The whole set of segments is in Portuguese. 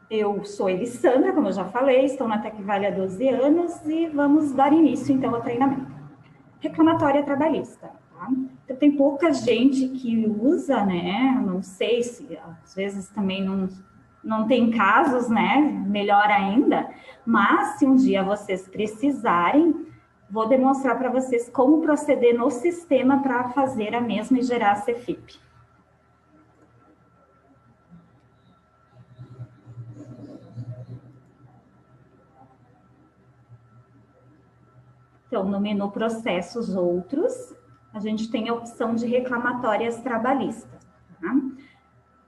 Eu sou Elisandra, como eu já falei, estou na Tecvale há 12 anos e vamos dar início, então, ao treinamento. Reclamatória trabalhista, tá? Então, tem pouca gente que usa, né? Não sei se, às vezes, também não tem casos, né? Melhor ainda. Mas, se um dia vocês precisarem, vou demonstrar para vocês como proceder no sistema para fazer a mesma e gerar a CFIP. Então, no menu Processos Outros, a gente tem a opção de reclamatórias trabalhistas. Tá?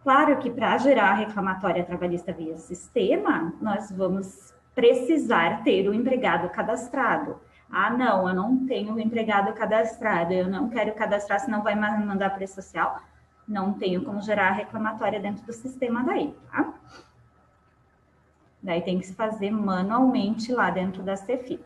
Claro que para gerar a reclamatória trabalhista via sistema, nós vamos precisar ter o empregado cadastrado. Ah, não, eu não tenho o empregado cadastrado, eu não quero cadastrar, senão vai mandar para a social. Não tenho como gerar a reclamatória dentro do sistema daí, tá? Daí tem que se fazer manualmente lá dentro da CFIP.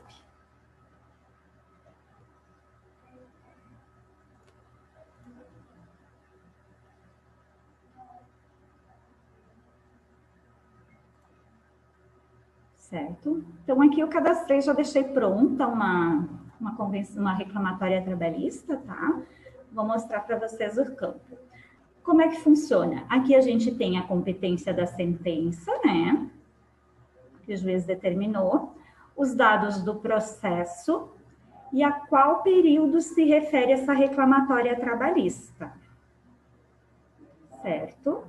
Certo? Então, aqui eu cadastrei, já deixei pronta uma reclamatória trabalhista, tá? Vou mostrar para vocês o campo. Como é que funciona? Aqui a gente tem a competência da sentença, né? Que o juiz determinou, os dados do processo e a qual período se refere essa reclamatória trabalhista. Certo?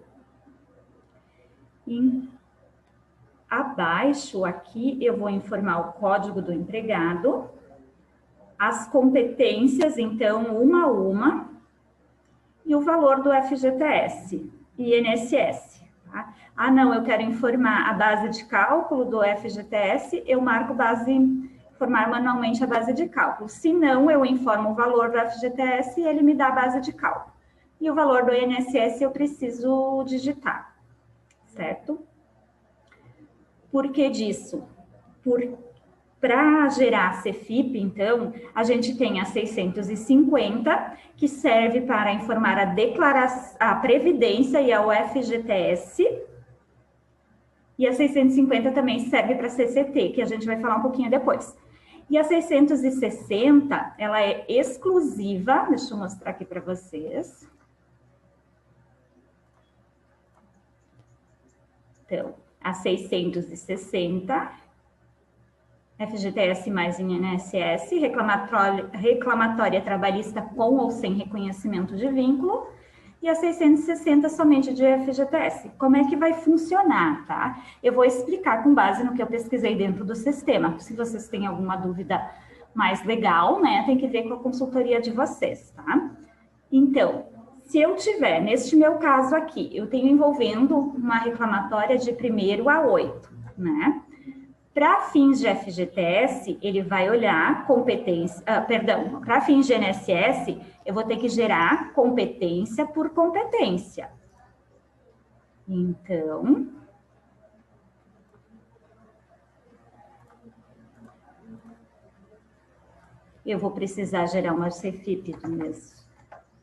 E abaixo aqui eu vou informar o código do empregado, as competências, então, uma a uma, e o valor do FGTS e INSS. Tá? Ah, não, eu quero informar a base de cálculo do FGTS, eu marco informar manualmente a base de cálculo. Se não, eu informo o valor do FGTS e ele me dá a base de cálculo. E o valor do INSS eu preciso digitar, certo? Por que disso? Para gerar a CFIP, então, a gente tem a 650, que serve para informar a Previdência e a FGTS. E a 650 também serve para a CCT, que a gente vai falar um pouquinho depois. E a 660, ela é exclusiva, deixa eu mostrar aqui para vocês. Então, a 660 FGTS mais INSS, reclamatória trabalhista com ou sem reconhecimento de vínculo, e a 660 somente de FGTS. Como é que vai funcionar, tá? Eu vou explicar com base no que eu pesquisei dentro do sistema. Se vocês têm alguma dúvida mais legal, né, tem que ver com a consultoria de vocês, tá? Então, se eu tiver, neste meu caso aqui, eu tenho envolvendo uma reclamatória de 1º a 8, né? Para fins de FGTS, ele vai olhar competência, para fins de INSS, eu vou ter que gerar competência por competência. Então, eu vou precisar gerar uma CFIP do mês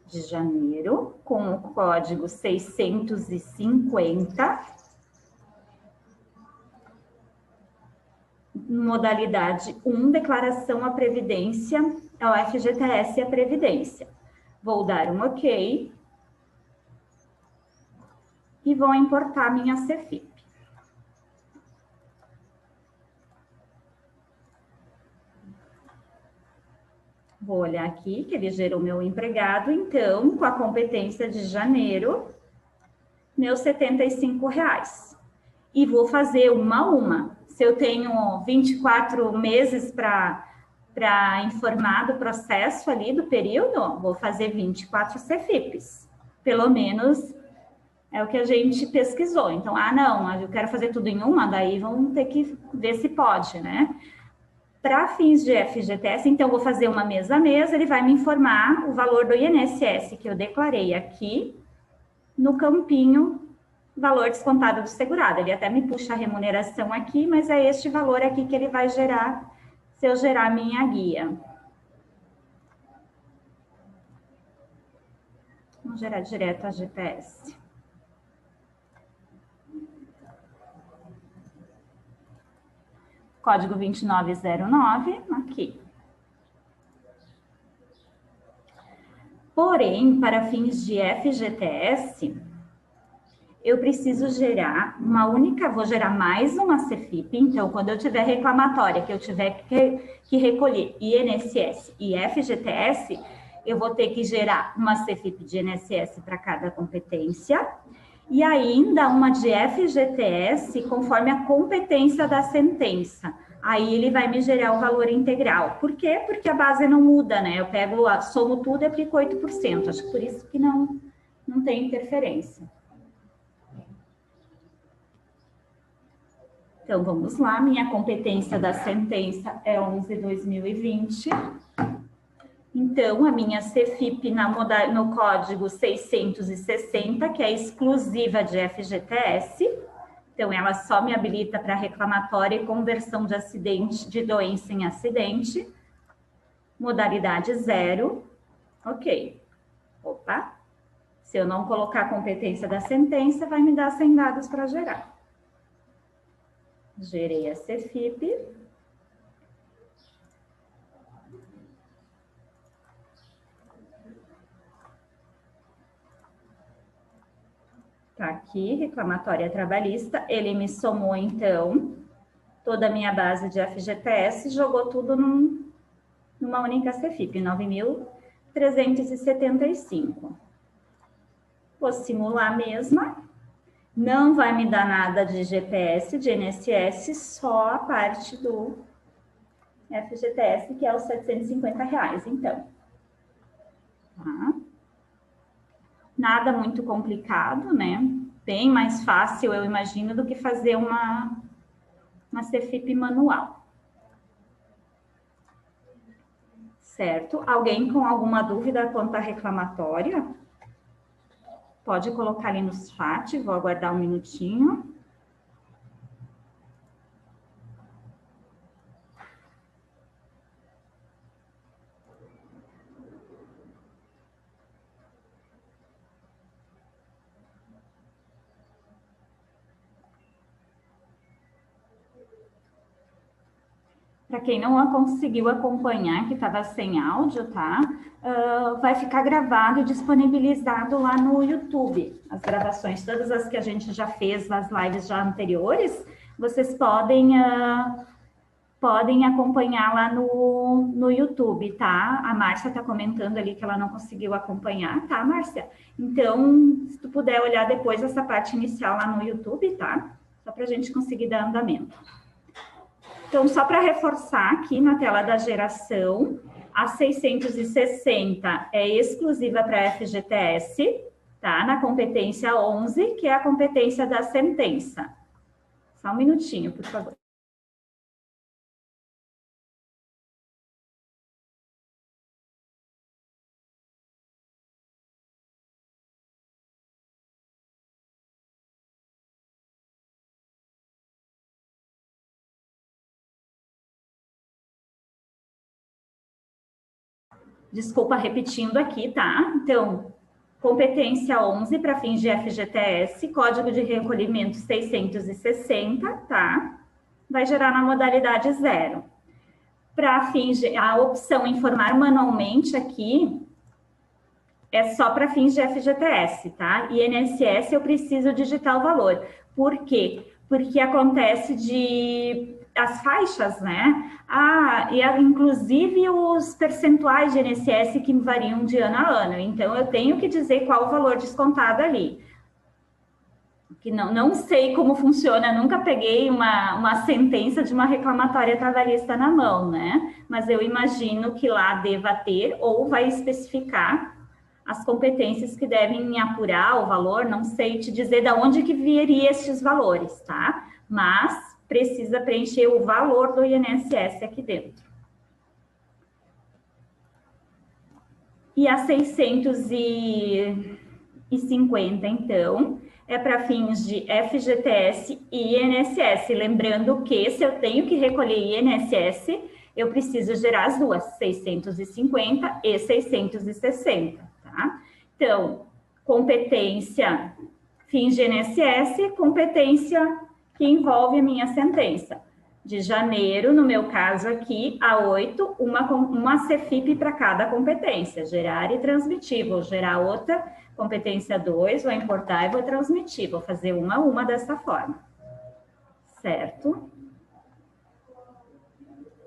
de janeiro, com o código 650, modalidade 1, declaração à Previdência, ao FGTS e à Previdência. Vou dar um OK e vou importar minha CFIP. Vou olhar aqui que ele gerou meu empregado, então, com a competência de janeiro, meus R$75. E vou fazer uma a uma. Se eu tenho 24 meses para informar do processo ali, do período, vou fazer 24 CFIPs. Pelo menos é o que a gente pesquisou. Então, não, eu quero fazer tudo em uma, daí vamos ter que ver se pode, né? Para fins de FGTS, então, vou fazer uma mês a mês, ele vai me informar o valor do INSS que eu declarei aqui, no campinho valor descontado do segurado. Ele até me puxa a remuneração aqui, mas é este valor aqui que ele vai gerar, se eu gerar a minha guia. Vamos gerar direto a GPS. código 2909, aqui. Porém, para fins de FGTS, eu preciso gerar vou gerar mais uma CFIP, então, quando eu tiver reclamatória, que eu tiver que recolher INSS e FGTS, eu vou ter que gerar uma CFIP de INSS para cada competência, e ainda uma de FGTS, conforme a competência da sentença. Aí ele vai me gerar o valor integral. Por quê? Porque a base não muda, né? Eu somo tudo e aplico 8%. Acho que por isso que não tem interferência. Então, vamos lá. Minha competência da sentença é 11/2020. Então, a minha CFIP no código 660, que é exclusiva de FGTS. Então, ela só me habilita para reclamatória e conversão de doença em acidente. Modalidade 0. Ok. Opa. Se eu não colocar a competência da sentença, vai me dar 100 dados para gerar. Gerei a CFIP. Tá aqui, reclamatória trabalhista. Ele me somou, então, toda a minha base de FGTS e jogou tudo numa única CFIP, 9.375. Vou simular a mesma. Não vai me dar nada de GPS, de INSS, só a parte do FGTS, que é os R$750, então. Tá? Nada muito complicado, né? Bem mais fácil, eu imagino, do que fazer uma CFIP manual. Certo? Alguém com alguma dúvida quanto à reclamatória? Pode colocar ali no chat, vou aguardar um minutinho. Para quem não conseguiu acompanhar, que estava sem áudio, tá? Vai ficar gravado e disponibilizado lá no YouTube. As gravações, todas as que a gente já fez, as lives já anteriores, vocês podem acompanhar lá no YouTube, tá? A Márcia está comentando ali que ela não conseguiu acompanhar, tá, Márcia? Então, se tu puder olhar depois essa parte inicial lá no YouTube, tá? Só para a gente conseguir dar andamento. Então, só para reforçar aqui na tela da geração, a 660 é exclusiva para FGTS, tá? Na competência 11, que é a competência da sentença. Só um minutinho, por favor. Desculpa, repetindo aqui, tá? Então, competência 11 para fins de FGTS, código de recolhimento 660, tá? Vai gerar na modalidade 0. Para fins de... A opção informar manualmente aqui é só para fins de FGTS, tá? INSS eu preciso digitar o valor. Por quê? Porque acontece as faixas, né? E inclusive os percentuais de INSS que variam de ano a ano. Então, eu tenho que dizer qual o valor descontado ali. Que não sei como funciona, nunca peguei uma sentença de uma reclamatória trabalhista na mão, né? Mas eu imagino que lá deva ter ou vai especificar as competências que devem apurar o valor, não sei te dizer de onde que viria esses valores, tá? Mas precisa preencher o valor do INSS aqui dentro. E a 650, então, é para fins de FGTS e INSS. Lembrando que se eu tenho que recolher INSS, eu preciso gerar as duas, 650 e 660, tá? Então, competência fins de INSS, competência que envolve a minha sentença. De janeiro, no meu caso aqui, a 8, uma CFIP para cada competência, gerar e transmitir. Vou gerar outra, competência 2, vou importar e vou transmitir. Vou fazer uma a uma dessa forma. Certo?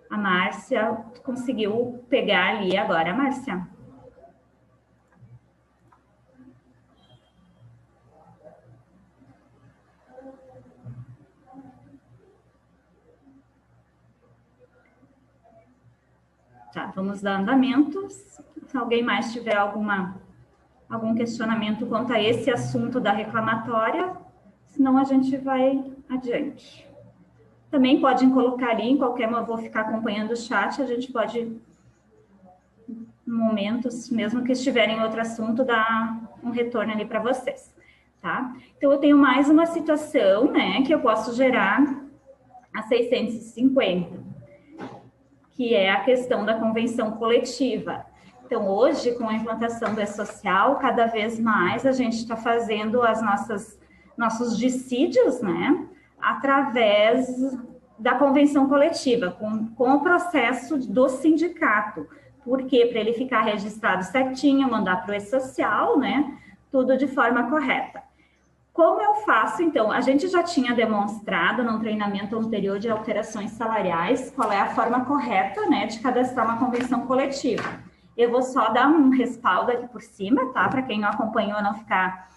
A Márcia conseguiu pegar ali agora, Márcia. Tá, vamos dar andamento. Se alguém mais tiver algum questionamento quanto a esse assunto da reclamatória, senão a gente vai adiante. Também podem colocar ali, em qualquer momento, eu vou ficar acompanhando o chat, a gente pode, em momentos, mesmo que estiverem em outro assunto, dar um retorno ali para vocês, tá? Então, eu tenho mais uma situação, né, que eu posso gerar a 650, que é a questão da convenção coletiva. Então, hoje, com a implantação do E-Social, cada vez mais a gente está fazendo nossos dissídios, né, através da convenção coletiva, com o processo do sindicato. Porque para ele ficar registrado certinho, mandar para o E-Social, né, tudo de forma correta. Como eu faço, então? A gente já tinha demonstrado num treinamento anterior de alterações salariais qual é a forma correta, né, de cadastrar uma convenção coletiva. Eu vou só dar um respaldo aqui por cima, tá? Para quem não acompanhou, não ficar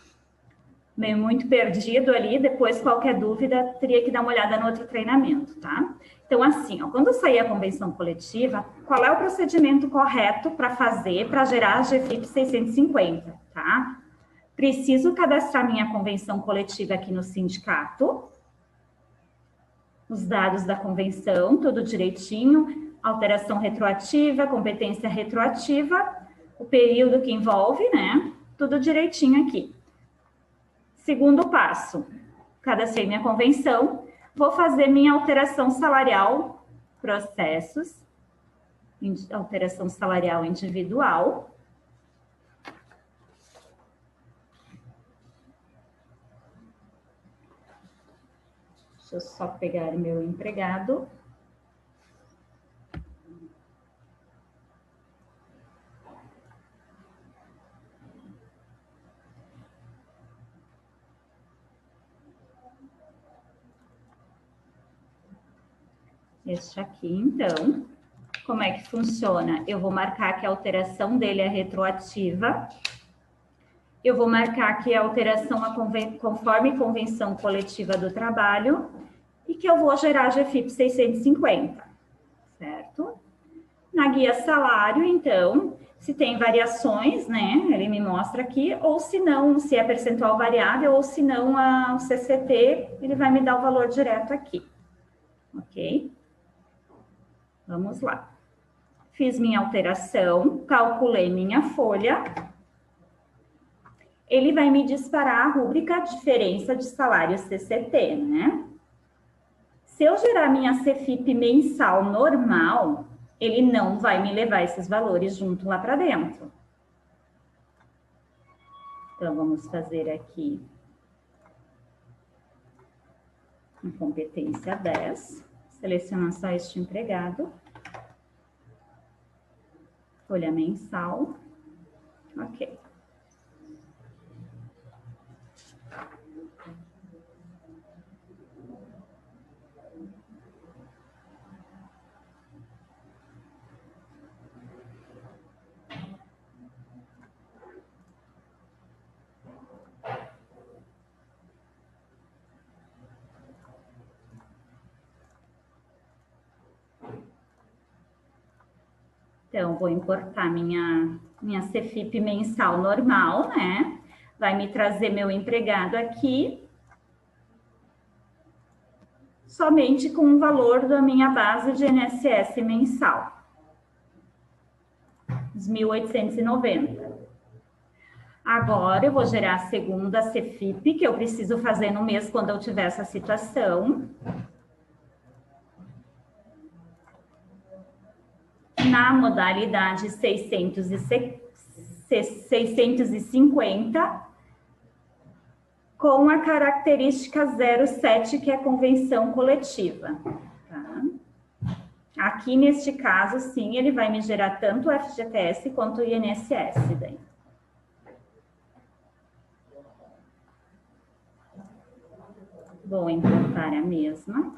meio muito perdido ali. Depois, qualquer dúvida, teria que dar uma olhada no outro treinamento, tá? Então, assim, ó, quando sair a convenção coletiva, qual é o procedimento correto para fazer para gerar a GFIP 650, tá? Preciso cadastrar minha convenção coletiva aqui no sindicato, os dados da convenção, tudo direitinho, alteração retroativa, competência retroativa, o período que envolve, né? Tudo direitinho aqui. Segundo passo, cadastrei minha convenção, vou fazer minha alteração salarial, processos, alteração salarial individual. Deixa eu só pegar meu empregado. Este aqui, então, como é que funciona? Eu vou marcar que a alteração dele é retroativa. Eu vou marcar que a alteração é conforme convenção coletiva do trabalho e que eu vou gerar GFIP 650, certo? Na guia salário, então, se tem variações, né, ele me mostra aqui, ou se não, se é percentual variável, ou se não, o CCT, ele vai me dar o valor direto aqui, ok? Vamos lá. Fiz minha alteração, calculei minha folha. Ele vai me disparar a rúbrica diferença de salário CCT, né? Se eu gerar minha CFIP mensal normal, ele não vai me levar esses valores junto lá para dentro. Então, vamos fazer aqui a competência 10. Selecionar só este empregado. Folha mensal. Ok. Então, vou importar minha CFIP mensal normal, né? Vai me trazer meu empregado aqui. Somente com o valor da minha base de INSS mensal. Os 1.890. Agora, eu vou gerar a segunda CFIP, que eu preciso fazer no mês quando eu tiver essa situação. Na modalidade 650, com a característica 07, que é a convenção coletiva. Tá? Aqui, neste caso, sim, ele vai me gerar tanto o FGTS quanto o INSS daí. Vou implantar a mesma.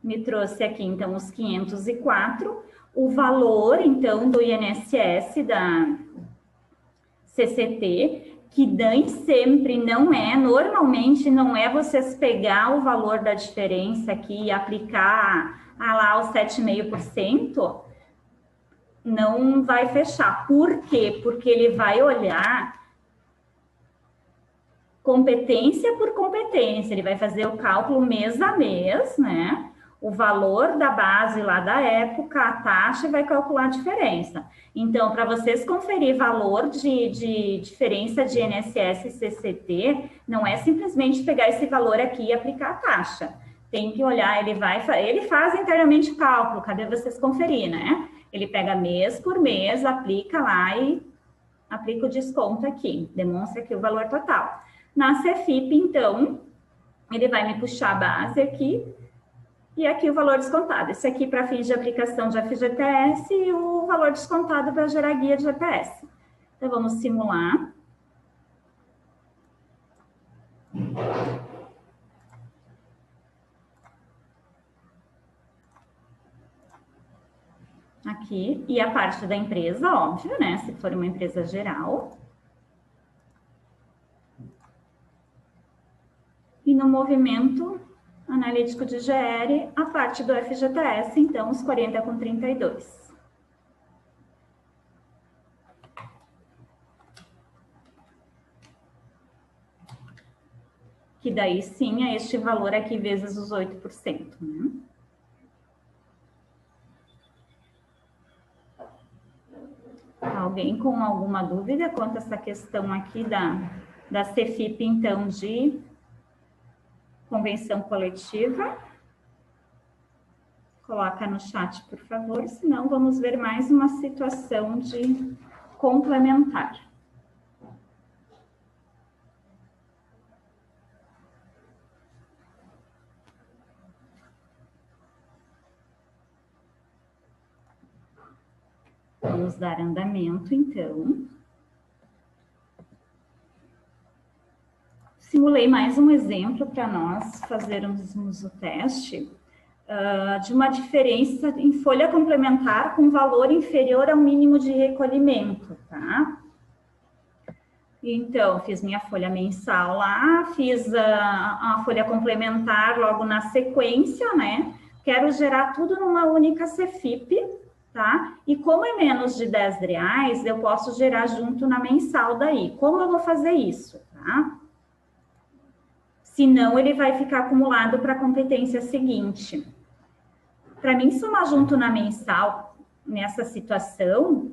Me trouxe aqui, então, os 504. O valor, então, do INSS da CCT, que nem sempre não é, normalmente não é vocês pegar o valor da diferença aqui e aplicar lá os 7,5%, não vai fechar. Por quê? Porque ele vai olhar competência por competência, ele vai fazer o cálculo mês a mês, né? O valor da base lá da época, a taxa, e vai calcular a diferença. Então, para vocês conferir valor de diferença de INSS e CCT, não é simplesmente pegar esse valor aqui e aplicar a taxa. Tem que olhar, ele faz internamente o cálculo, cadê vocês conferir, né? Ele pega mês por mês, aplica lá e aplica o desconto aqui, demonstra aqui o valor total. Na CFIP, então, ele vai me puxar a base aqui, e aqui o valor descontado. Esse aqui para fins de aplicação de FGTS e o valor descontado para gerar guia de GPS. Então, vamos simular. Aqui, e a parte da empresa, óbvio, né? Se for uma empresa geral. E no movimento analítico de GR, a parte do FGTS, então, os 40,32. Que daí sim é este valor aqui vezes os 8%, né? Alguém com alguma dúvida quanto a essa questão aqui da CFIP, então, de convenção coletiva? Coloca no chat, por favor, senão vamos ver mais uma situação de complementar. Vamos dar andamento, então. Simulei mais um exemplo para nós fazermos o teste de uma diferença em folha complementar com valor inferior ao mínimo de recolhimento, tá? Então, fiz minha folha mensal lá, fiz a folha complementar logo na sequência, né? Quero gerar tudo numa única CFIP, tá? E como é menos de R$10, eu posso gerar junto na mensal daí. Como eu vou fazer isso, tá? Senão, ele vai ficar acumulado para a competência seguinte. Para mim, somar junto na mensal, nessa situação,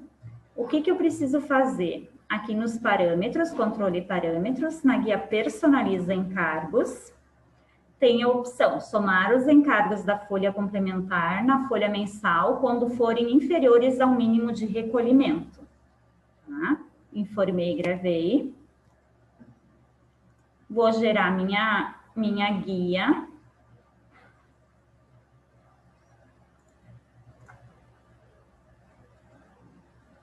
o que eu preciso fazer? Aqui nos parâmetros, controle parâmetros, na guia personaliza encargos, tem a opção somar os encargos da folha complementar na folha mensal quando forem inferiores ao mínimo de recolhimento. Tá? Informei e gravei. Vou gerar minha guia.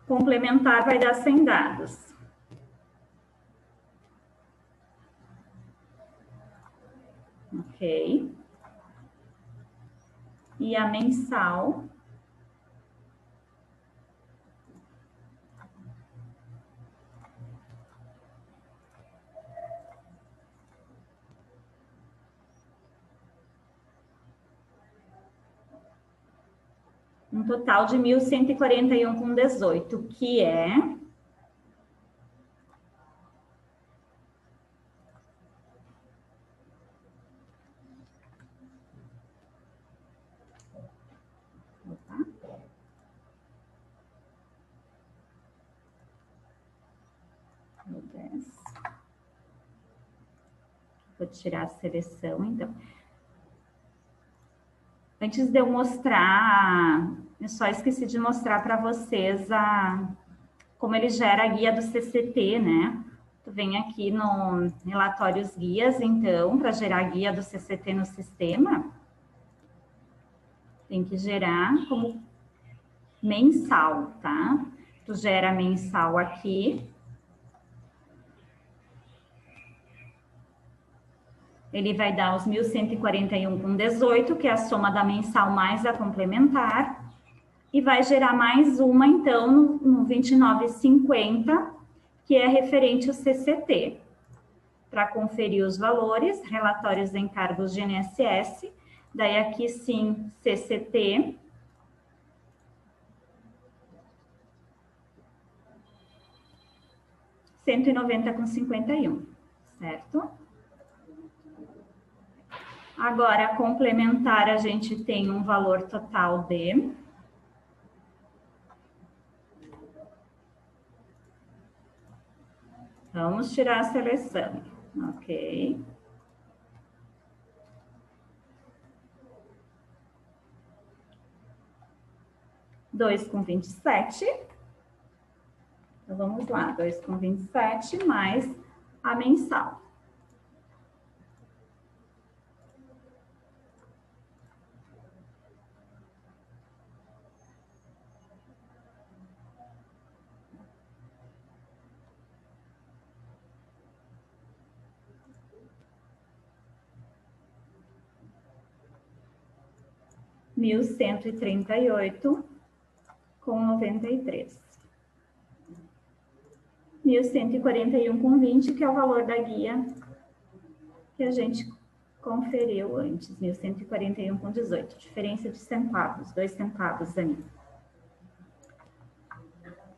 Complementar vai dar 100 dados. Ok. E a mensal. Um total de 1.141,18, que é... Opa. Vou tirar a seleção, então. Antes de eu mostrar, eu só esqueci de mostrar para vocês como ele gera a guia do CCT, né? Tu vem aqui no relatórios guias, então, para gerar a guia do CCT no sistema, tem que gerar como mensal, tá? Tu gera mensal aqui. Ele vai dar os 1.141,18, que é a soma da mensal mais a complementar. E vai gerar mais uma, então, no 29,50, que é referente ao CCT. Para conferir os valores, relatórios de encargos de INSS, daí aqui sim, CCT. R$ 190,51, certo? Agora, complementar, a gente tem um valor total de... Vamos tirar a seleção, ok? R$ 2,27. Então, vamos lá, 2,27 mais a mensal. R$ 1.138,93. 1.141,20, que é o valor da guia que a gente conferiu antes, 1.141,18, diferença de centavos, 2 centavos aí.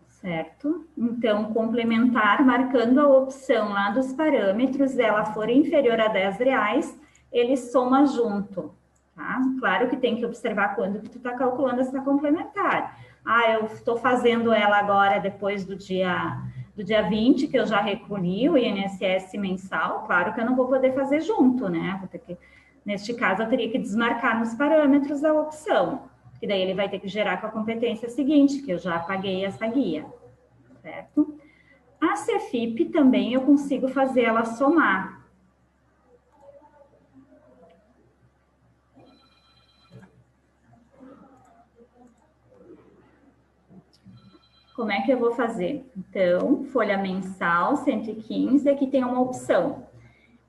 Certo? Então, complementar, marcando a opção lá dos parâmetros, ela for inferior a R$ 10, ele soma junto, tá? Claro que tem que observar quando que tu está calculando essa complementar. Ah, eu estou fazendo ela agora depois do dia 20, que eu já recolhi o INSS mensal, claro que eu não vou poder fazer junto, né? Vou ter que, neste caso, eu teria que desmarcar nos parâmetros a opção, que daí ele vai ter que gerar com a competência seguinte, que eu já paguei essa guia, certo? A CFIP também eu consigo fazer ela somar. Como é que eu vou fazer? Então, folha mensal, 115, aqui tem uma opção.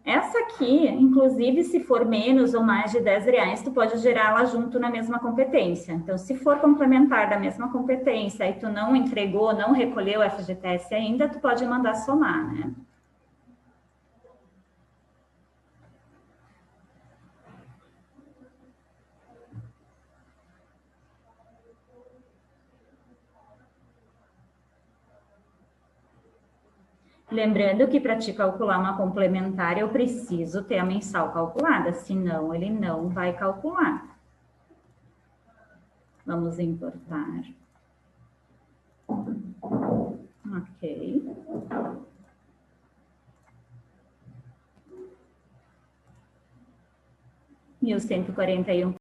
Essa aqui, inclusive, se for menos ou mais de R$ 10, tu pode gerá-la junto na mesma competência. Então, se for complementar da mesma competência e tu não entregou, não recolheu o FGTS ainda, tu pode mandar somar, né? Lembrando que para te calcular uma complementar, eu preciso ter a mensal calculada, senão ele não vai calcular. Vamos importar. Ok. R$ 1.141.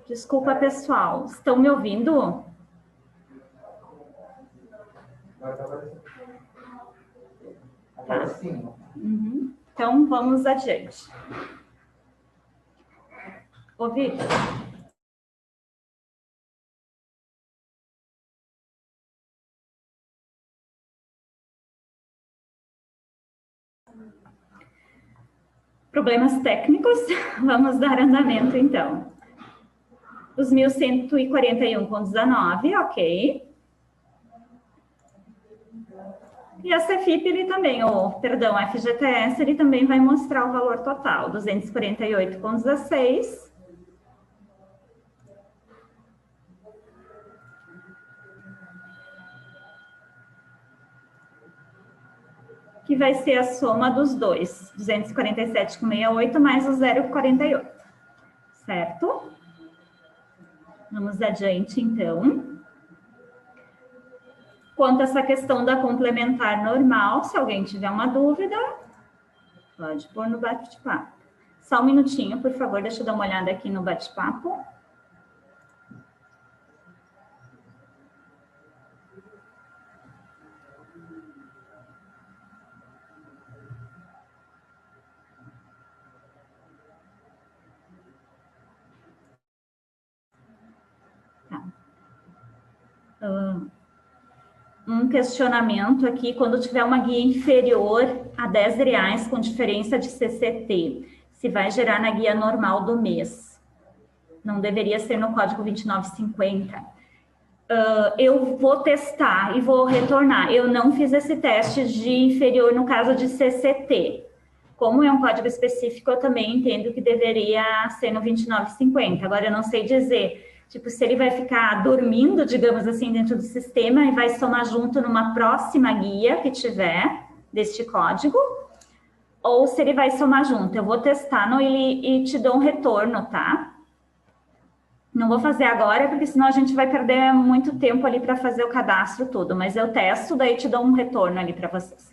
Desculpa, pessoal. Estão me ouvindo? Tá. Uhum. Então, vamos adiante. Ouvi? Problemas técnicos? Vamos dar andamento, então. Os 1.141,19, ok. E a CFIP, ele também, perdão, a FGTS, ele também vai mostrar o valor total, 248,16. Que vai ser a soma dos dois, 247,68 mais o 0,48, certo? Vamos adiante, então. Quanto a essa questão da complementar normal, se alguém tiver uma dúvida, pode pôr no bate-papo. Só um minutinho, por favor, deixa eu dar uma olhada aqui no bate-papo. Um questionamento aqui, quando tiver uma guia inferior a R$10 com diferença de CCT, se vai gerar na guia normal do mês. Não deveria ser no código 2950. Eu vou testar e vou retornar. Eu não fiz esse teste de inferior no caso de CCT. Como é um código específico, eu também entendo que deveria ser no 2950. Agora, eu não sei dizer... Tipo, se ele vai ficar dormindo, digamos assim, dentro do sistema e vai somar junto numa próxima guia que tiver deste código, ou se ele vai somar junto. Eu vou testar e te dou um retorno, tá? Não vou fazer agora, porque senão a gente vai perder muito tempo ali para fazer o cadastro todo, mas eu testo, daí te dou um retorno ali para vocês.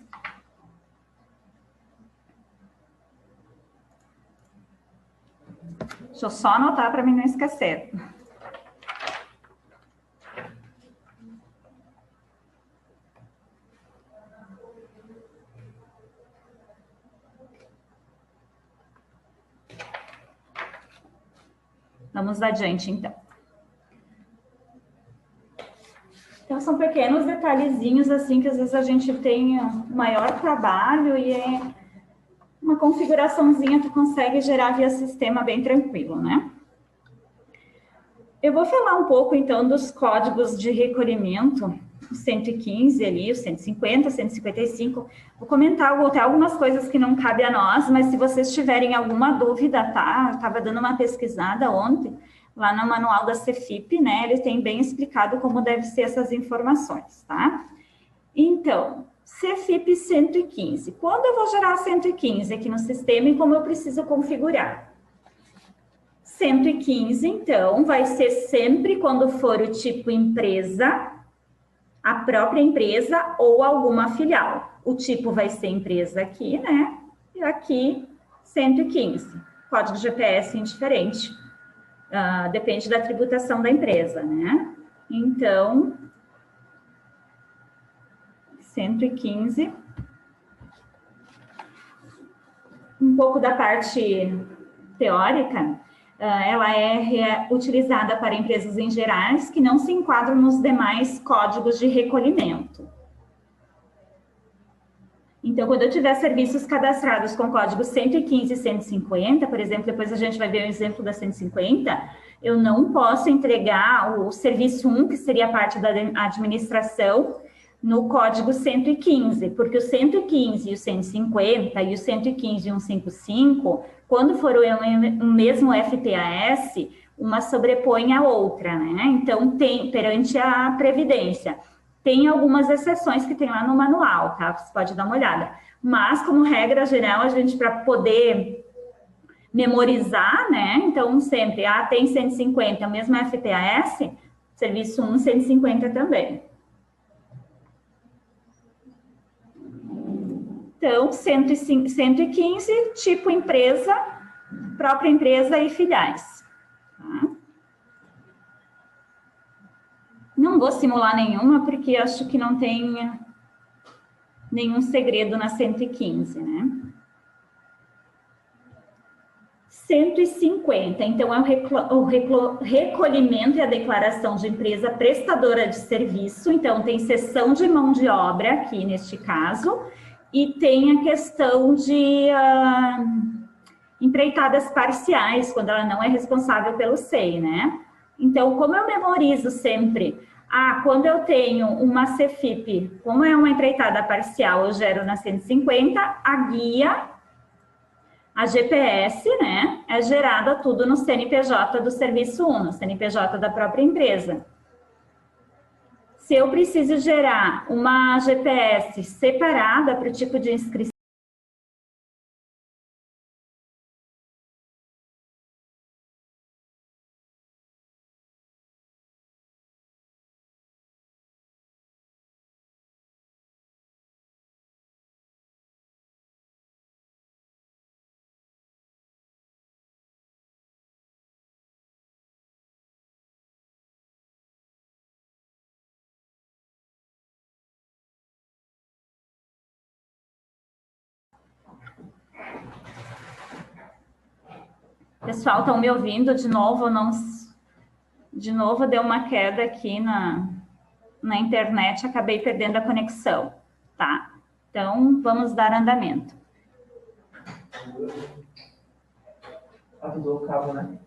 Deixa eu só anotar para mim não esquecer. Vamos adiante, então. Então, são pequenos detalhezinhos, assim, que às vezes a gente tem maior trabalho e é uma configuraçãozinha que consegue gerar via sistema bem tranquilo, né? Eu vou falar um pouco, então, dos códigos de recolhimento, o 115 ali, o 150, 155. Vou comentar até algumas coisas que não cabe a nós, mas se vocês tiverem alguma dúvida, tá? Eu estava dando uma pesquisada ontem, lá no manual da CFIP, né? Ele tem bem explicado como deve ser essas informações, tá? Então, CFIP 115. Quando eu vou gerar 115 aqui no sistema e como eu preciso configurar? 115, então, vai ser sempre quando for o tipo empresa, a própria empresa ou alguma filial. O tipo vai ser empresa aqui, né? E aqui, 115. Código GPS indiferente. Depende da tributação da empresa, né? Então, 115. Um pouco da parte teórica. Ela é utilizada para empresas em gerais que não se enquadram nos demais códigos de recolhimento. Então, quando eu tiver serviços cadastrados com código 115 e 150, por exemplo, depois a gente vai ver o exemplo da 150, eu não posso entregar o serviço 1, que seria a parte da administração, no código 115, porque o 115 e o 150 e o 115 e o 155, quando for o mesmo FPAS, uma sobrepõe a outra, né? Então, perante a Previdência, tem algumas exceções que tem lá no manual, tá? Você pode dar uma olhada. Mas, como regra geral, a gente, para poder memorizar, né? Então, sempre, tem 150, o mesmo FPAS, serviço 1, 150 também. Então, 115, tipo empresa, própria empresa e filiais. Tá? Não vou simular nenhuma, porque acho que não tem nenhum segredo na 115, né? 150, então, é o recolhimento e a declaração de empresa prestadora de serviço. Então, tem cessão de mão de obra aqui, neste caso, e tem a questão de empreitadas parciais, quando ela não é responsável pelo SEI, né? Então, como eu memorizo sempre, quando eu tenho uma CFIP, como é uma empreitada parcial, eu gero na 150, a guia, a GPS, né, é gerada tudo no CNPJ do Serviço 1, no CNPJ da própria empresa. Se eu preciso gerar uma GPS separada para o tipo de inscrição, pessoal, estão me ouvindo de novo? Não, de novo deu uma queda aqui na internet, acabei perdendo a conexão, tá? Então, vamos dar andamento. Avisou o cabo, né?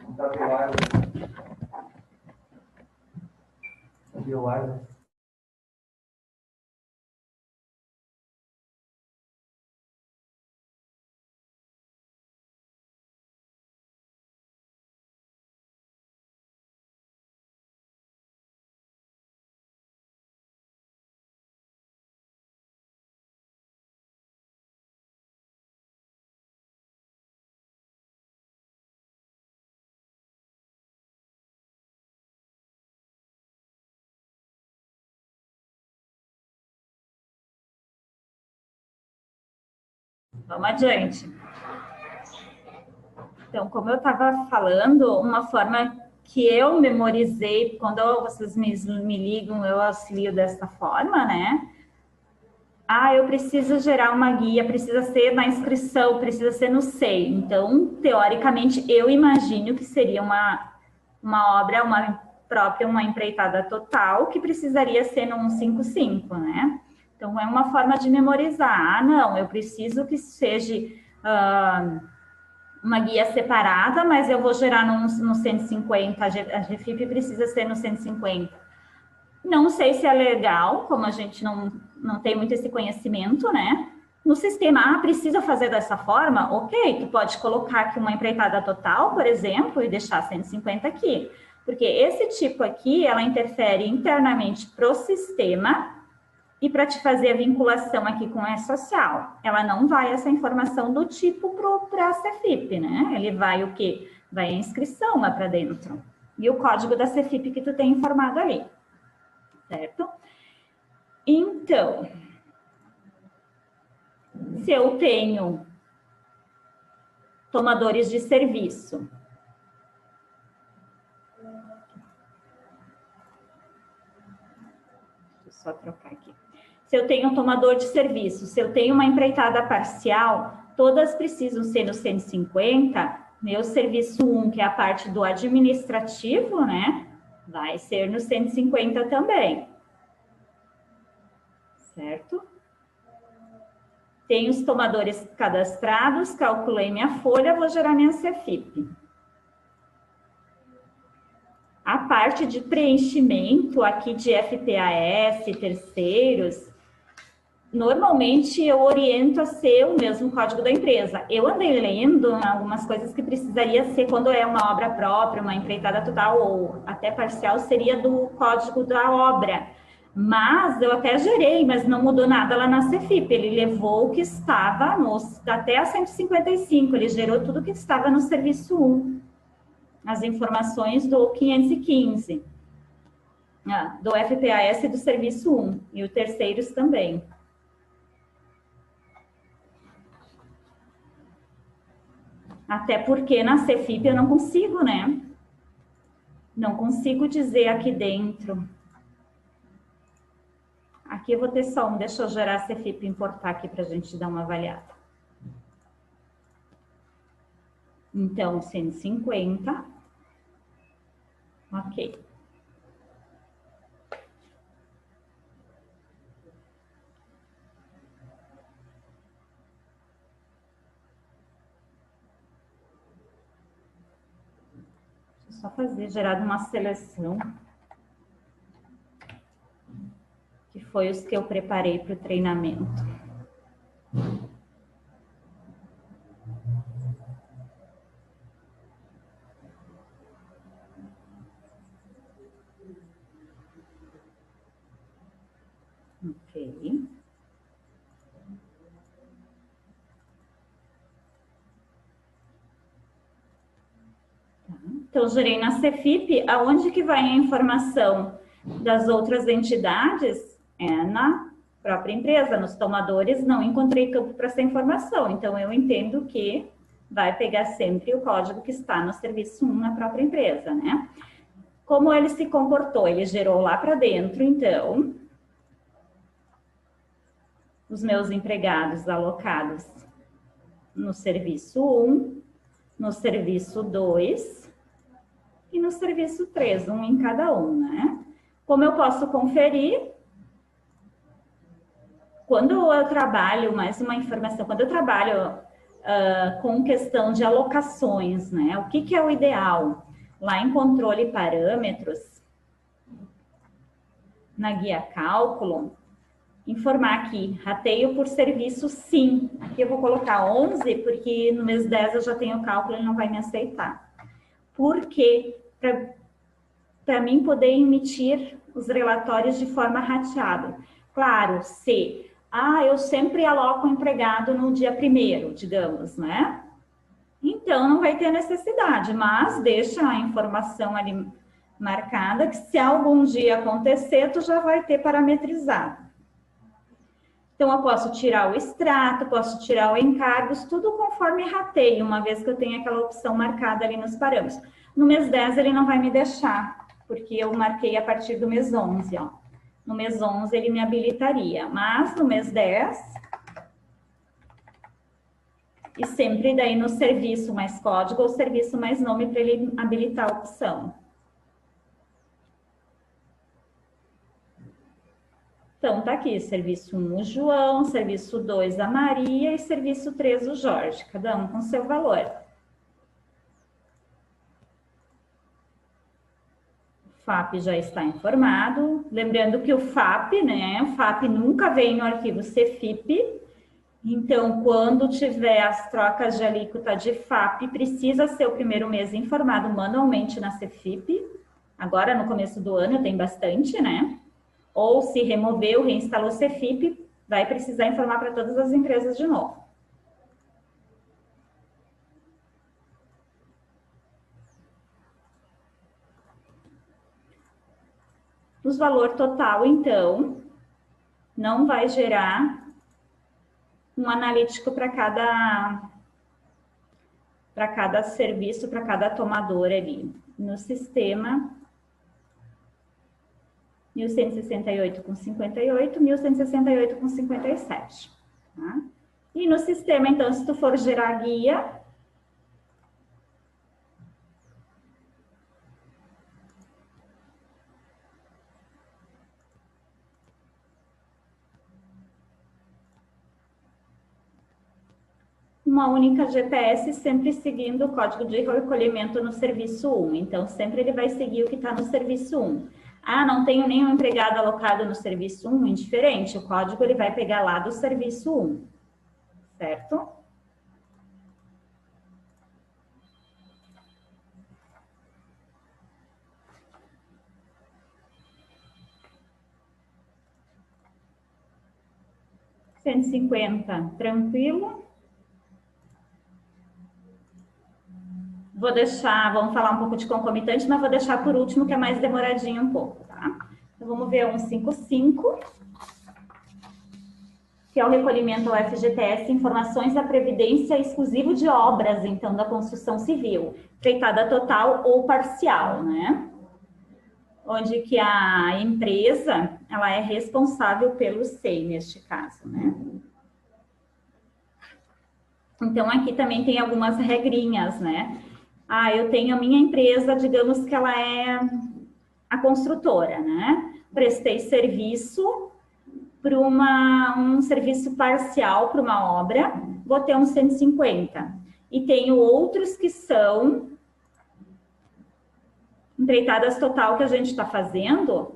Não tá vendo ar. Viu o ar, né? Vamos adiante. Então, como eu estava falando, uma forma que eu memorizei, quando vocês me ligam, eu auxilio dessa forma, né? Eu preciso gerar uma guia, precisa ser na inscrição, precisa ser no SEI. Então, teoricamente, eu imagino que seria uma obra, uma empreitada total, que precisaria ser no 155, né? Então, é uma forma de memorizar. Não, eu preciso que seja uma guia separada, mas eu vou gerar no 150, a GFIP precisa ser no 150. Não sei se é legal, como a gente não tem muito esse conhecimento, né? No sistema, precisa fazer dessa forma? Ok, tu pode colocar aqui uma empreitada total, por exemplo, e deixar 150 aqui. Porque esse tipo aqui, ela interfere internamente para o sistema e para te fazer a vinculação aqui com a social. Ela não vai essa informação do tipo para a CFIP, né? Ele vai o quê? Vai a inscrição lá para dentro. E o código da CFIP que tu tem informado ali. Certo? Então, se eu tenho tomadores de serviço, deixa eu só trocar aqui. Se eu tenho um tomador de serviço, se eu tenho uma empreitada parcial, todas precisam ser no 150, meu serviço 1, que é a parte do administrativo, né? Vai ser no 150 também. Certo? Tenho os tomadores cadastrados, calculei minha folha, vou gerar minha CFIP. A parte de preenchimento aqui de FPAS, terceiros, normalmente eu oriento a ser o mesmo código da empresa. Eu andei lendo algumas coisas que precisaria ser quando é uma obra própria, uma empreitada total ou até parcial, seria do código da obra. Mas eu até gerei, mas não mudou nada lá na CFIP. Ele levou o que estava até a 155, ele gerou tudo que estava no serviço 1. As informações do 515, do FPAS e do serviço 1, e o terceiros também. Até porque na CFIP eu não consigo, né? Não consigo dizer aqui dentro. Aqui eu vou ter só um, deixa eu gerar a CFIP e importar aqui para a gente dar uma avaliada. Então, 150. Ok. só fazer, gerado uma seleção, que foi os que eu preparei para o treinamento. Ok. Então, gerei na Cefip, aonde que vai a informação das outras entidades? É na própria empresa, nos tomadores, não encontrei campo para essa informação. Então, eu entendo que vai pegar sempre o código que está no serviço 1 na própria empresa, né? Como ele se comportou? Ele gerou lá para dentro, então, os meus empregados alocados no serviço 1, no serviço 2 e no serviço 3, um em cada um, né? Como eu posso conferir? Quando eu trabalho, mais uma informação, quando eu trabalho com questão de alocações, né? O que é o ideal? Lá em controle e parâmetros, na guia cálculo, informar aqui, rateio por serviço sim. Aqui eu vou colocar 11, porque no mês 10 eu já tenho cálculo, ele não vai me aceitar. Por quê? Para mim poder emitir os relatórios de forma rateada. Claro, se eu sempre aloco o empregado no dia 1º, digamos, né? Então, não vai ter necessidade, mas deixa a informação ali marcada, que se algum dia acontecer, tu já vai ter parametrizado. Então, eu posso tirar o extrato, posso tirar o encargos, tudo conforme rateio, uma vez que eu tenho aquela opção marcada ali nos parâmetros. No mês 10, ele não vai me deixar, porque eu marquei a partir do mês 11, ó. No mês 11, ele me habilitaria, mas no mês 10... E sempre daí no serviço mais código ou serviço mais nome para ele habilitar a opção. Então, tá aqui, serviço 1 o João, serviço 2 a Maria e serviço 3 o Jorge, cada um com seu valor. O FAP já está informado. Lembrando que o FAP, né? O FAP nunca vem no arquivo Cefip. Então, quando tiver as trocas de alíquota de FAP, precisa ser o primeiro mês informado manualmente na Cefip. Agora, no começo do ano, tem bastante, né? Ou se removeu, reinstalou Cefip, vai precisar informar para todas as empresas de novo. Os valor total, então, não vai gerar um analítico para cada serviço, para cada tomador ali. No sistema, 1168,58, 1168,57. Tá? E no sistema, então, se tu for gerar guia, uma única GPS, sempre seguindo o código de recolhimento no serviço 1. Então, sempre ele vai seguir o que está no serviço 1. Não tenho nenhum empregado alocado no serviço 1, indiferente. O código ele vai pegar lá do serviço 1, certo? R$150, tranquilo. Vou deixar, vamos falar um pouco de concomitante, mas vou deixar por último, que é mais demoradinho um pouco, tá? Então, vamos ver 155, que é o recolhimento ao FGTS, informações da Previdência exclusivo de obras, então, da construção civil, feitada total ou parcial, né? Onde que a empresa, ela é responsável pelo SEI, neste caso, né? Então, aqui também tem algumas regrinhas, né? Eu tenho a minha empresa, digamos que ela é a construtora, né? Prestei serviço para um serviço parcial para uma obra, vou ter uns 150. E tenho outros que são empreitadas total que a gente está fazendo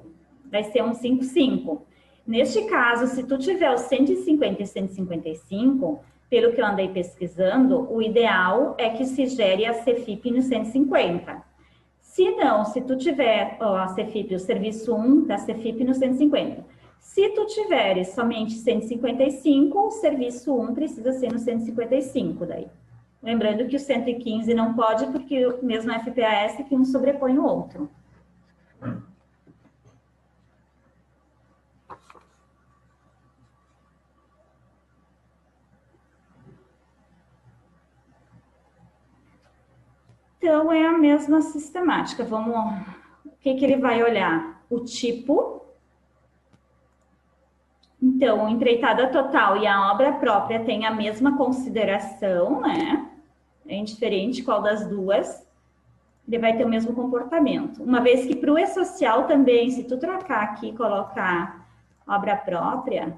vai ser um 55. Neste caso, se tu tiver os 150 e 155, pelo que eu andei pesquisando, o ideal é que se gere a CFIP no 150. Se não, se tu tiver a CFIP, o serviço 1 da CFIP no 150. Se tu tiveres somente 155, o serviço 1 precisa ser no 155 daí. Lembrando que o 115 não pode, porque o mesmo FPAS que um sobrepõe o outro. Então, é a mesma sistemática. Vamos... O que ele vai olhar? O tipo. Então, empreitada total e a obra própria têm a mesma consideração, né? É indiferente qual das duas. Ele vai ter o mesmo comportamento. Uma vez que para o E-Social também, se tu trocar aqui e colocar obra própria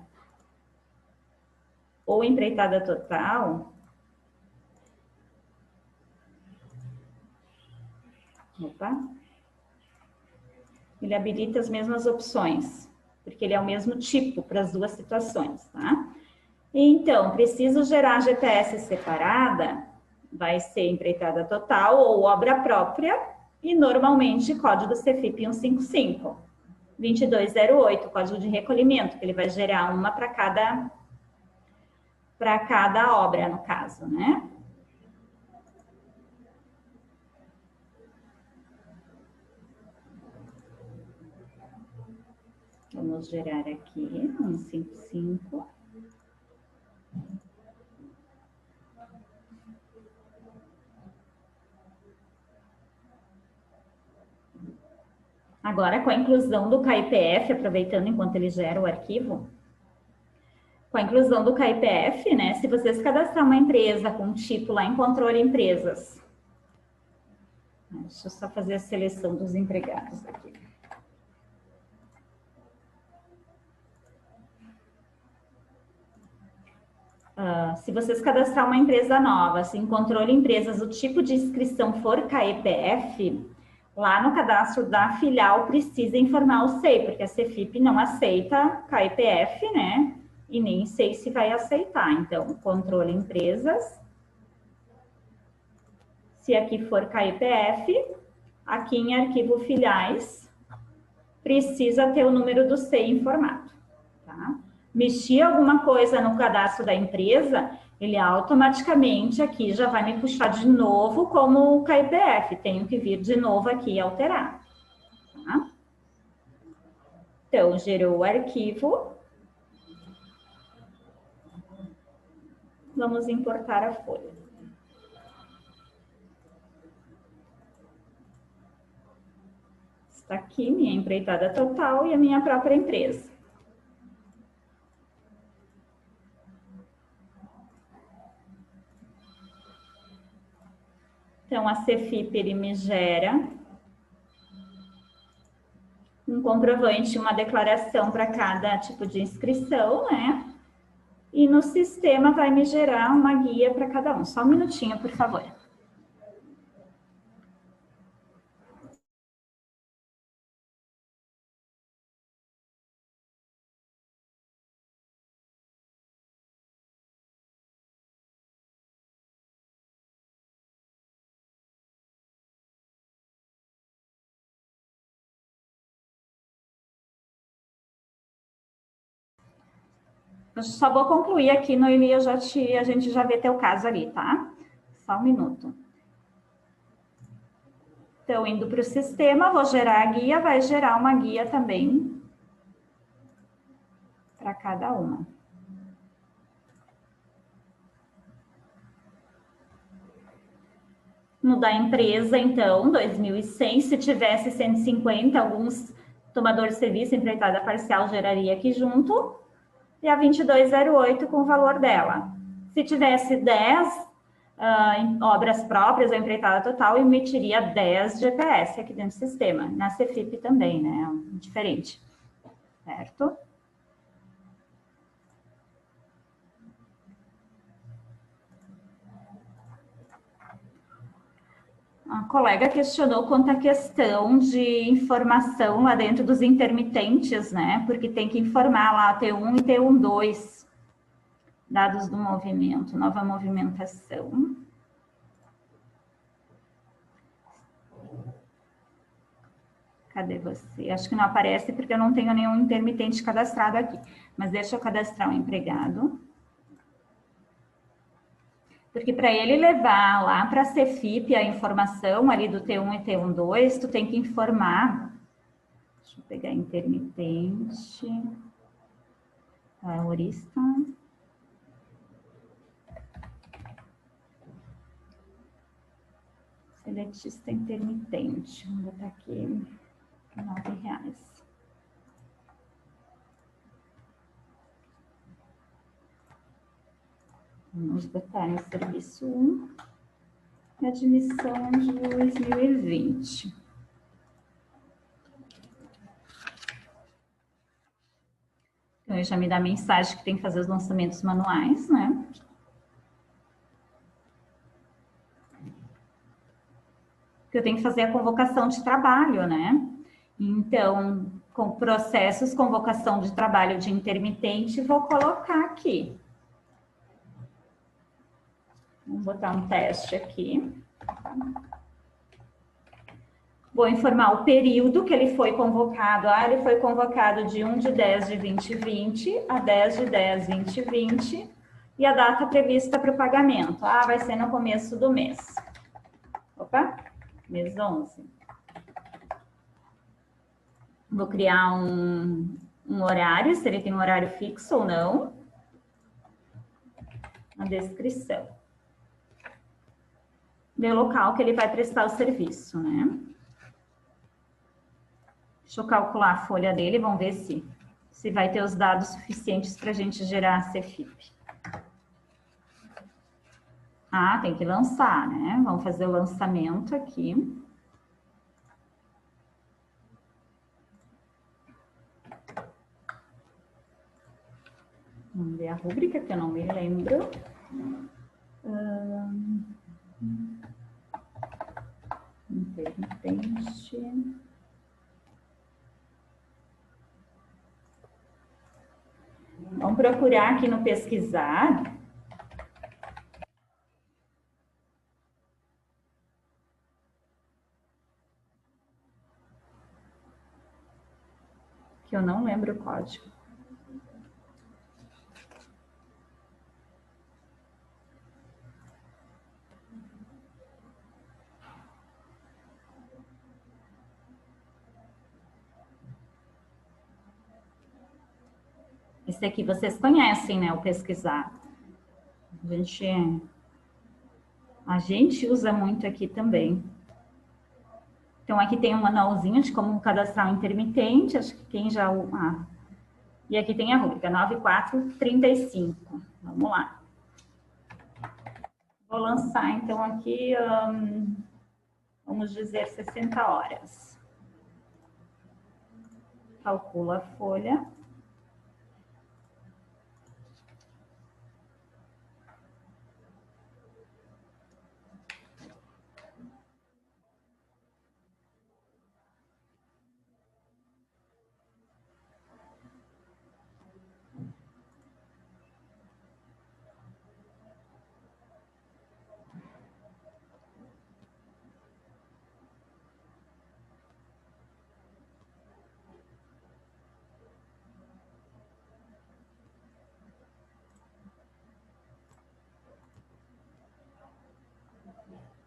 ou empreitada total... Opa! Ele habilita as mesmas opções, porque ele é o mesmo tipo para as duas situações, tá? Então, preciso gerar GPS separada, vai ser empreitada total ou obra própria, e normalmente código CFIP 155, 2208, código de recolhimento, que ele vai gerar uma para cada obra, no caso, né? Vamos gerar aqui 155. Agora, com a inclusão do KIPF, aproveitando enquanto ele gera o arquivo, com a inclusão do KIPF, né? Se vocês cadastrar uma empresa com tipo lá em controle empresas, deixa eu só fazer a seleção dos empregados aqui. Se vocês cadastrar uma empresa nova, se em controle empresas o tipo de inscrição for KEPF, lá no cadastro da filial precisa informar o SEI, porque a CFIP não aceita KEPF, né? E nem sei se vai aceitar. Então, controle empresas. Se aqui for KEPF, aqui em arquivo filiais, precisa ter o número do SEI informado, tá? Mexi alguma coisa no cadastro da empresa, ele automaticamente aqui já vai me puxar de novo como KIPF. Tenho que vir de novo aqui e alterar. Tá? Então, gerou o arquivo. Vamos importar a folha. Está aqui minha empreitada total e a minha própria empresa. Então, a CFIP, ele me gera um comprovante, uma declaração para cada tipo de inscrição, né? E no sistema vai me gerar uma guia para cada um. Só um minutinho, por favor. Eu só vou concluir aqui no e-mail, a gente já vê teu caso ali, tá? Só um minuto. Então, indo para o sistema, vou gerar a guia, vai gerar uma guia também para cada uma. No da empresa, então, 2.100, se tivesse 150, alguns tomadores de serviço, empreitada parcial, geraria aqui junto. E a 2208 com o valor dela. Se tivesse 10 obras próprias ou empreitada total, emitiria 10 GPS aqui dentro do sistema. Na CFIP também, né? Diferente. Certo? A colega questionou quanto à questão de informação lá dentro dos intermitentes, né? Porque tem que informar lá T1 e T12, dados do movimento, nova movimentação. Cadê você? Acho que não aparece porque eu não tenho nenhum intermitente cadastrado aqui. Mas deixa eu cadastrar o empregado. Porque para ele levar lá para a Cefip a informação ali do T1 e T12, tu tem que informar. Deixa eu pegar intermitente. Aurista. Seletista intermitente. Vamos botar aqui R$9. Vamos botar no serviço 1, admissão de 2020. Então, ele já me dá mensagem que tem que fazer os lançamentos manuais, né? Que eu tenho que fazer a convocação de trabalho, né? Então, com processos, convocação de trabalho de intermitente, vou colocar aqui. Vamos botar um teste aqui. Vou informar o período que ele foi convocado. Ele foi convocado de 1/10/2020 a 10/10/2020 e a data prevista para o pagamento. Vai ser no começo do mês. Opa, mês 11. Vou criar um horário, se ele tem um horário fixo ou não. A descrição. Do local que ele vai prestar o serviço, né? Deixa eu calcular a folha dele, vamos ver se vai ter os dados suficientes para a gente gerar a Cefip. Tem que lançar, né? Vamos fazer o lançamento aqui. Vamos ver a rúbrica, que eu não me lembro. Intermitente. Vamos procurar aqui no pesquisar. Que eu não lembro o código. Esse aqui vocês conhecem, né? O pesquisar. A gente usa muito aqui também. Então, aqui tem um manualzinho de como cadastrar um intermitente. Acho que quem já... E aqui tem a rúbrica 9435. Vamos lá. Vou lançar, então, aqui, vamos dizer, 60 horas. Calcula a folha.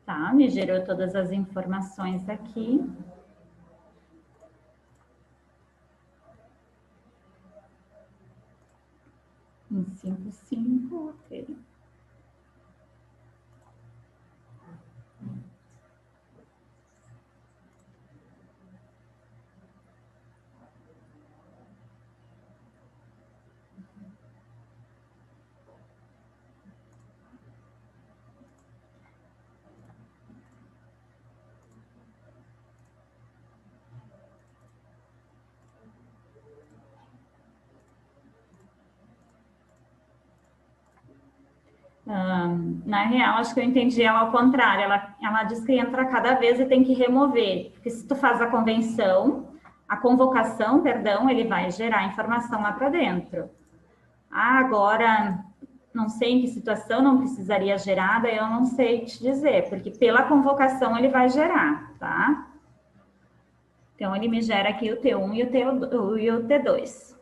Tá, me gerou todas as informações aqui. Em 55, ok. Na real, acho que eu entendi ela ao contrário. Ela diz que entra cada vez e tem que remover. Porque se tu faz a convocação, perdão, ele vai gerar informação lá para dentro. Agora, não sei em que situação não precisaria gerar, daí eu não sei te dizer, porque pela convocação ele vai gerar, tá? Então, ele me gera aqui o T1 e o T2.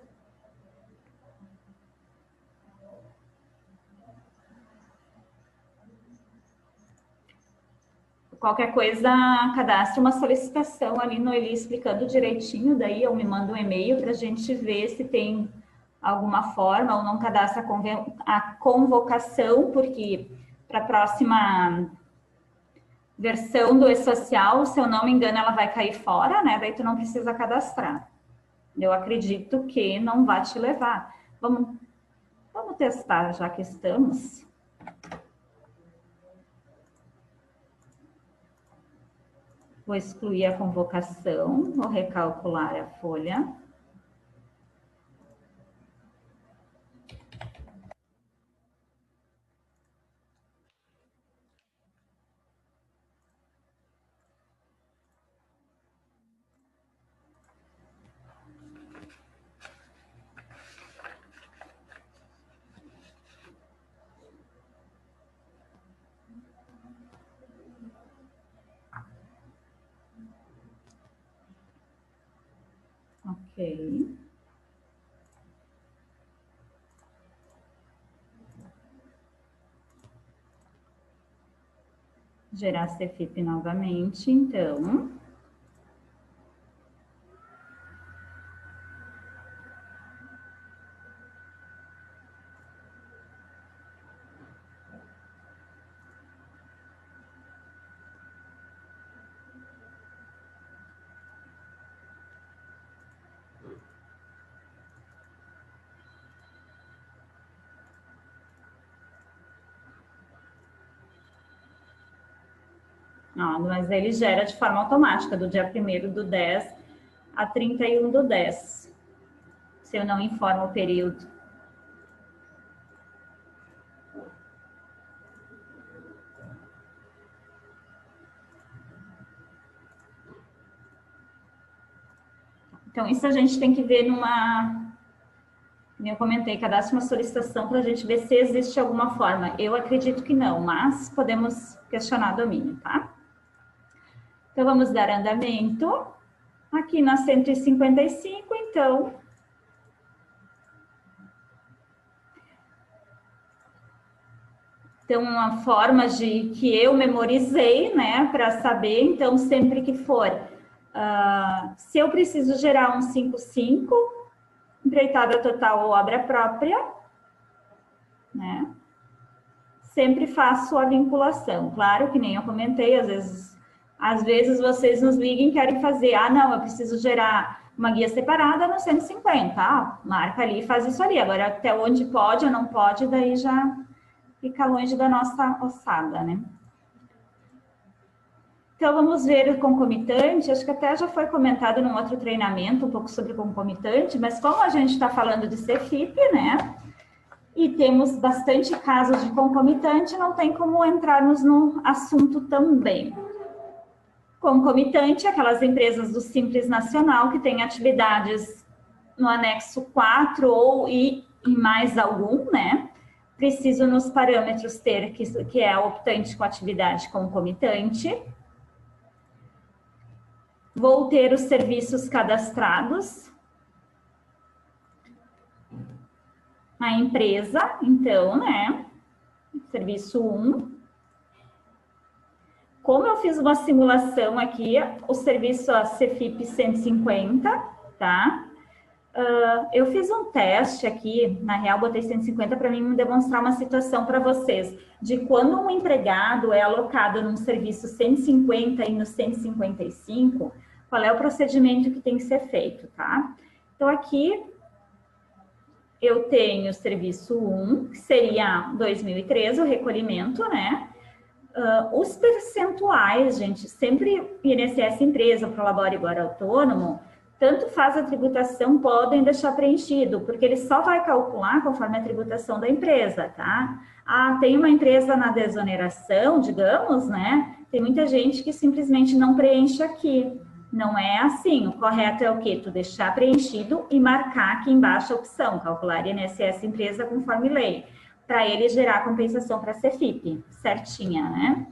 Qualquer coisa, cadastre uma solicitação ali no Eli explicando direitinho, daí eu me mando um e-mail para a gente ver se tem alguma forma ou não cadastra a convocação, porque para a próxima versão do e-social, se eu não me engano, ela vai cair fora, né? Daí tu não precisa cadastrar. Eu acredito que não vai te levar. Vamos testar, já que estamos. Vou excluir a convocação, vou recalcular a folha. Ok. Gerar CFIP novamente, então. Mas ele gera de forma automática, do dia 1º/10 a 31/10, se eu não informo o período. Então, isso a gente tem que ver como eu comentei, cadastre uma solicitação para a gente ver se existe alguma forma. Eu acredito que não, mas podemos questionar domínio, tá? Então, vamos dar andamento. Aqui na 155, então. Então, uma forma que eu memorizei, né, para saber, então, sempre que for, se eu preciso gerar um 55, empreitada total ou obra própria, né, sempre faço a vinculação. Claro que nem eu comentei, às vezes vocês nos ligam e querem fazer, não, eu preciso gerar uma guia separada no 150, marca ali e faz isso ali. Agora, até onde pode ou não pode, daí já fica longe da nossa ossada, né? Então, vamos ver o concomitante. Acho que até já foi comentado num outro treinamento um pouco sobre concomitante, mas como a gente está falando de CFIP, né? E temos bastante casos de concomitante, não tem como entrarmos no assunto também. Concomitante, aquelas empresas do Simples Nacional que têm atividades no anexo 4 ou em mais algum, né? Preciso nos parâmetros ter que é optante com atividade concomitante. Vou ter os serviços cadastrados. A empresa, então, né? Serviço 1. Como eu fiz uma simulação aqui, o serviço a CFIP 150, tá? Eu fiz um teste aqui, na real, botei 150 para mim demonstrar uma situação para vocês, de quando um empregado é alocado num serviço 150 e no 155, qual é o procedimento que tem que ser feito, tá? Então, aqui eu tenho o serviço 1, que seria 2013, o recolhimento, né? Os percentuais, gente, sempre INSS empresa, Prolabore igual autônomo, tanto faz a tributação, podem deixar preenchido, porque ele só vai calcular conforme a tributação da empresa, tá? Ah, tem uma empresa na desoneração, digamos, né? Tem muita gente que simplesmente não preenche aqui. Não é assim. O correto é o quê? Tu deixar preenchido e marcar aqui embaixo a opção, calcular INSS empresa conforme lei, para ele gerar compensação para a CFIP, certinha, né?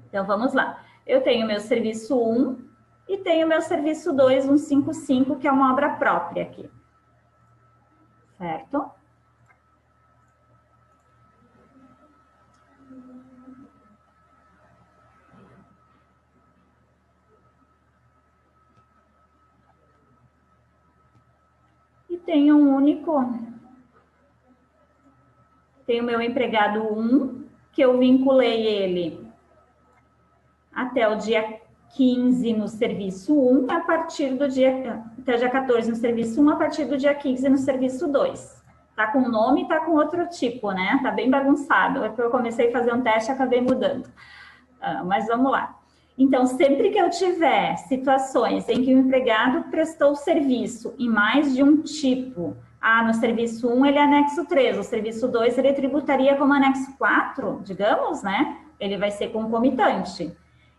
Então, vamos lá. Eu tenho meu serviço 1 e tenho meu serviço 2, 155, que é uma obra própria aqui. Certo? E tenho um único... Tenho meu empregado 1, que eu vinculei ele até o dia 15 no serviço 1, a partir do dia... Até o dia 14 no serviço 1, a partir do dia 15 no serviço 2. Tá com nome e tá com outro tipo, né? Tá bem bagunçado. É porque eu comecei a fazer um teste e acabei mudando. Mas vamos lá. Então, sempre que eu tiver situações em que o empregado prestou serviço em mais de um tipo, no serviço 1 ele é anexo 3, no serviço 2 ele tributaria como anexo 4, digamos, né? Ele vai ser concomitante.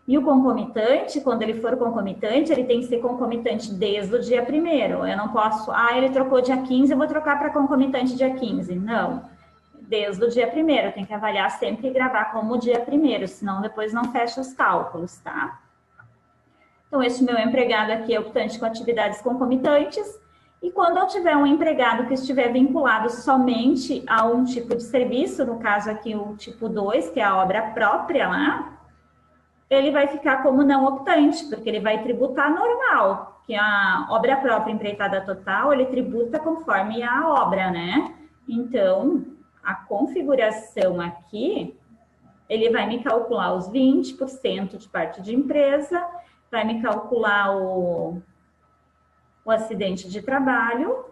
E o concomitante, quando ele for concomitante, ele tem que ser concomitante desde o dia 1º. Eu não posso, ele trocou dia 15, eu vou trocar para concomitante dia 15. Não. Desde o dia 1º, tem que avaliar sempre e gravar como dia 1º, senão depois não fecha os cálculos, tá? Então, este meu empregado aqui é optante com atividades concomitantes, e quando eu tiver um empregado que estiver vinculado somente a um tipo de serviço, no caso aqui o tipo 2, que é a obra própria lá, ele vai ficar como não optante, porque ele vai tributar normal, que a obra própria empreitada total, ele tributa conforme a obra, né? Então, a configuração aqui, ele vai me calcular os 20% de parte de empresa, vai me calcular o acidente de trabalho,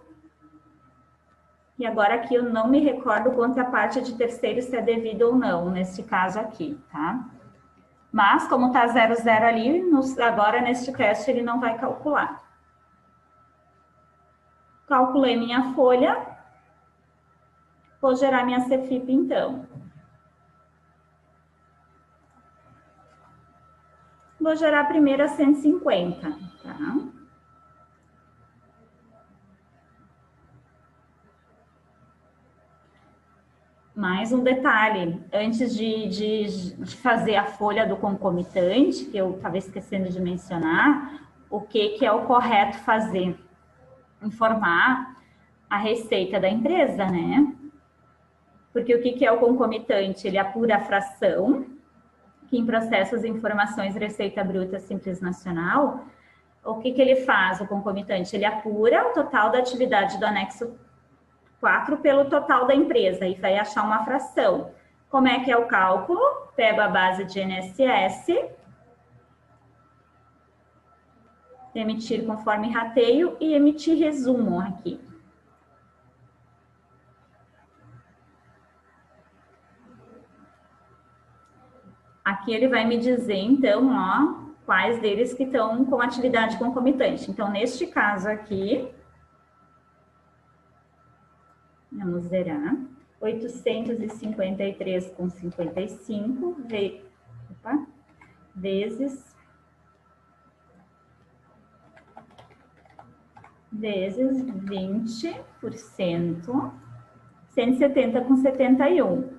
e agora aqui eu não me recordo quanto a parte de terceiro se é devido ou não, nesse caso aqui, tá? Mas, como tá 00 ali, agora neste teste ele não vai calcular. Calculei minha folha, vou gerar minha CFIP então. Vou gerar a primeira 150, tá? Mais um detalhe, antes de fazer a folha do concomitante, que eu estava esquecendo de mencionar, o que é o correto fazer? Informar a receita da empresa, né? Porque o que é o concomitante? Ele apura a fração, que em processos e informações Receita Bruta Simples Nacional, o que ele faz, o concomitante? Ele apura o total da atividade do anexo 4 pelo total da empresa e vai achar uma fração. Como é que é o cálculo? Pego a base de INSS, emitir conforme rateio e emitir resumo aqui. Aqui ele vai me dizer, então, ó, quais deles que estão com atividade concomitante. Então, neste caso aqui, vamos zerar, 853,55 vezes 20%, 170,71.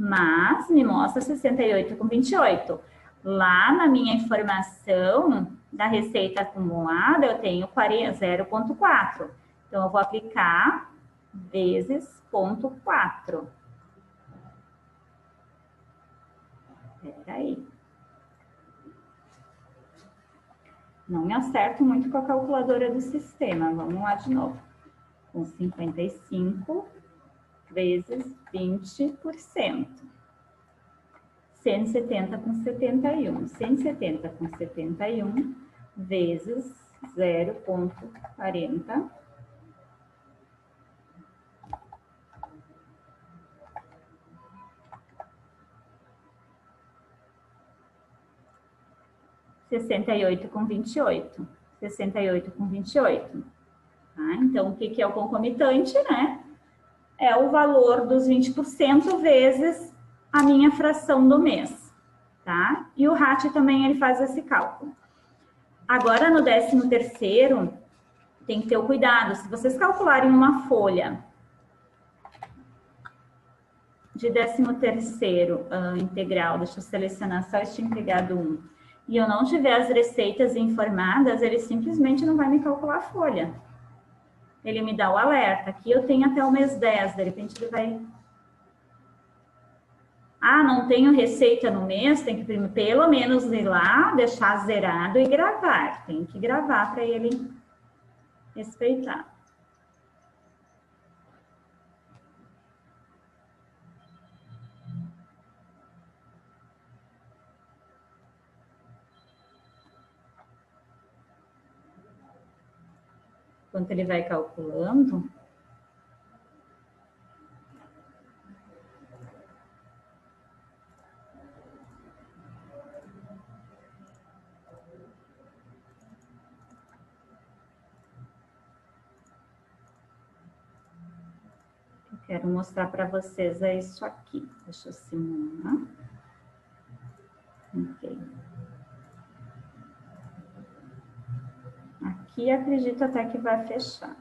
Mas me mostra 68,28. Lá na minha informação da receita acumulada, eu tenho 0,4. Então, eu vou aplicar vezes 0,4. Espera aí. Não me acerto muito com a calculadora do sistema. Vamos lá de novo. Com 55 vezes 20%. 170,71. 170,71 vezes 0,40. 68,28. 68,28. Tá? Então, o que é o concomitante, né? É o valor dos 20% vezes a minha fração do mês, tá? E o RAT também ele faz esse cálculo. Agora, no 13º, tem que ter o cuidado. Se vocês calcularem uma folha de 13º integral, deixa eu selecionar só este empregado 1, e eu não tiver as receitas informadas, ele simplesmente não vai me calcular a folha. Ele me dá o alerta. Aqui eu tenho até o mês 10, de repente ele vai... Ah, não tenho receita no mês, tem que pelo menos ir lá, deixar zerado e gravar. Tem que gravar para ele respeitar. Enquanto ele vai calculando... Quero mostrar para vocês é isso aqui. Deixa eu simular. Ok. Aqui acredito até que vai fechar.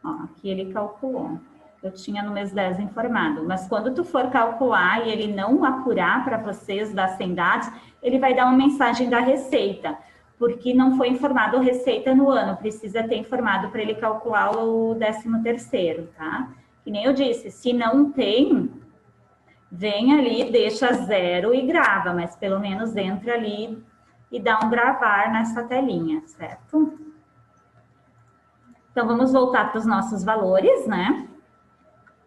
Ó, aqui ele calculou. Eu tinha no mês 10 informado. Mas quando tu for calcular e ele não apurar para vocês das 100 dados, ele vai dar uma mensagem da receita. Porque não foi informado a receita no ano, precisa ter informado para ele calcular o 13º, tá? Que nem eu disse, se não tem, vem ali, deixa 0 e grava, mas pelo menos entra ali e dá um gravar nessa telinha, certo? Então, vamos voltar para os nossos valores, né?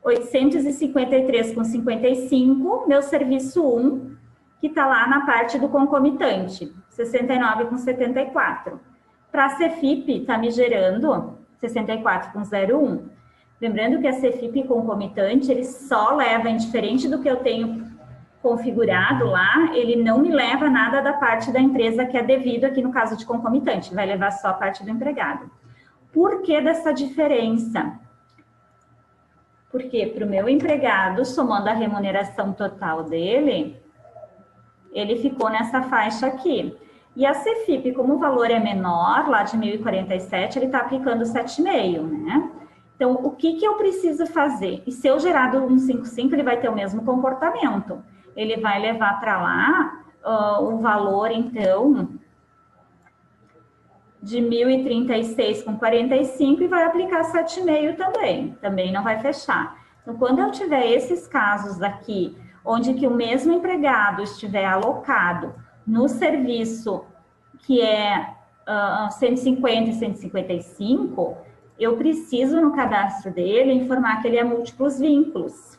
853,55, meu serviço 1, que está lá na parte do concomitante, 69,74. Para a Cefip, está me gerando 64,01. Lembrando que a Cefip concomitante, ele só leva, indiferente do que eu tenho configurado lá, ele não me leva nada da parte da empresa que é devido aqui no caso de concomitante, vai levar só a parte do empregado. Por que dessa diferença? Porque para o meu empregado, somando a remuneração total dele, ele ficou nessa faixa aqui. E a Cefip, como o valor é menor, lá de 1.047, ele está aplicando 7,5, né? Então, o que eu preciso fazer? E se eu gerar do 155, ele vai ter o mesmo comportamento. Ele vai levar para lá o valor, então, de 1.036,45 e vai aplicar 7,5 também. Também não vai fechar. Então, quando eu tiver esses casos aqui, onde que o mesmo empregado estiver alocado no serviço que é 150 e 155, eu preciso no cadastro dele informar que ele é múltiplos vínculos.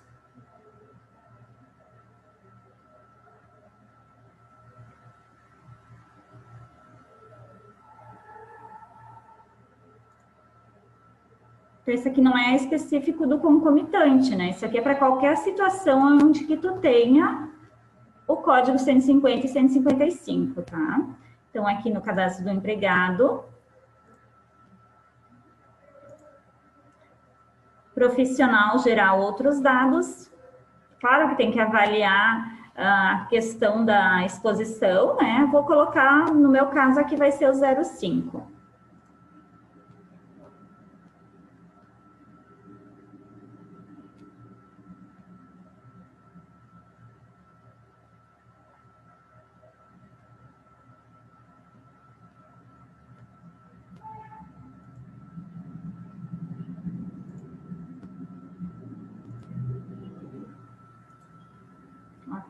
Então, isso aqui não é específico do concomitante, né? Isso aqui é para qualquer situação onde que tu tenha o código 150 e 155, tá? Então, aqui no cadastro do empregado, profissional gerar outros dados. Claro que tem que avaliar a questão da exposição, né? Vou colocar, no meu caso aqui vai ser o 05.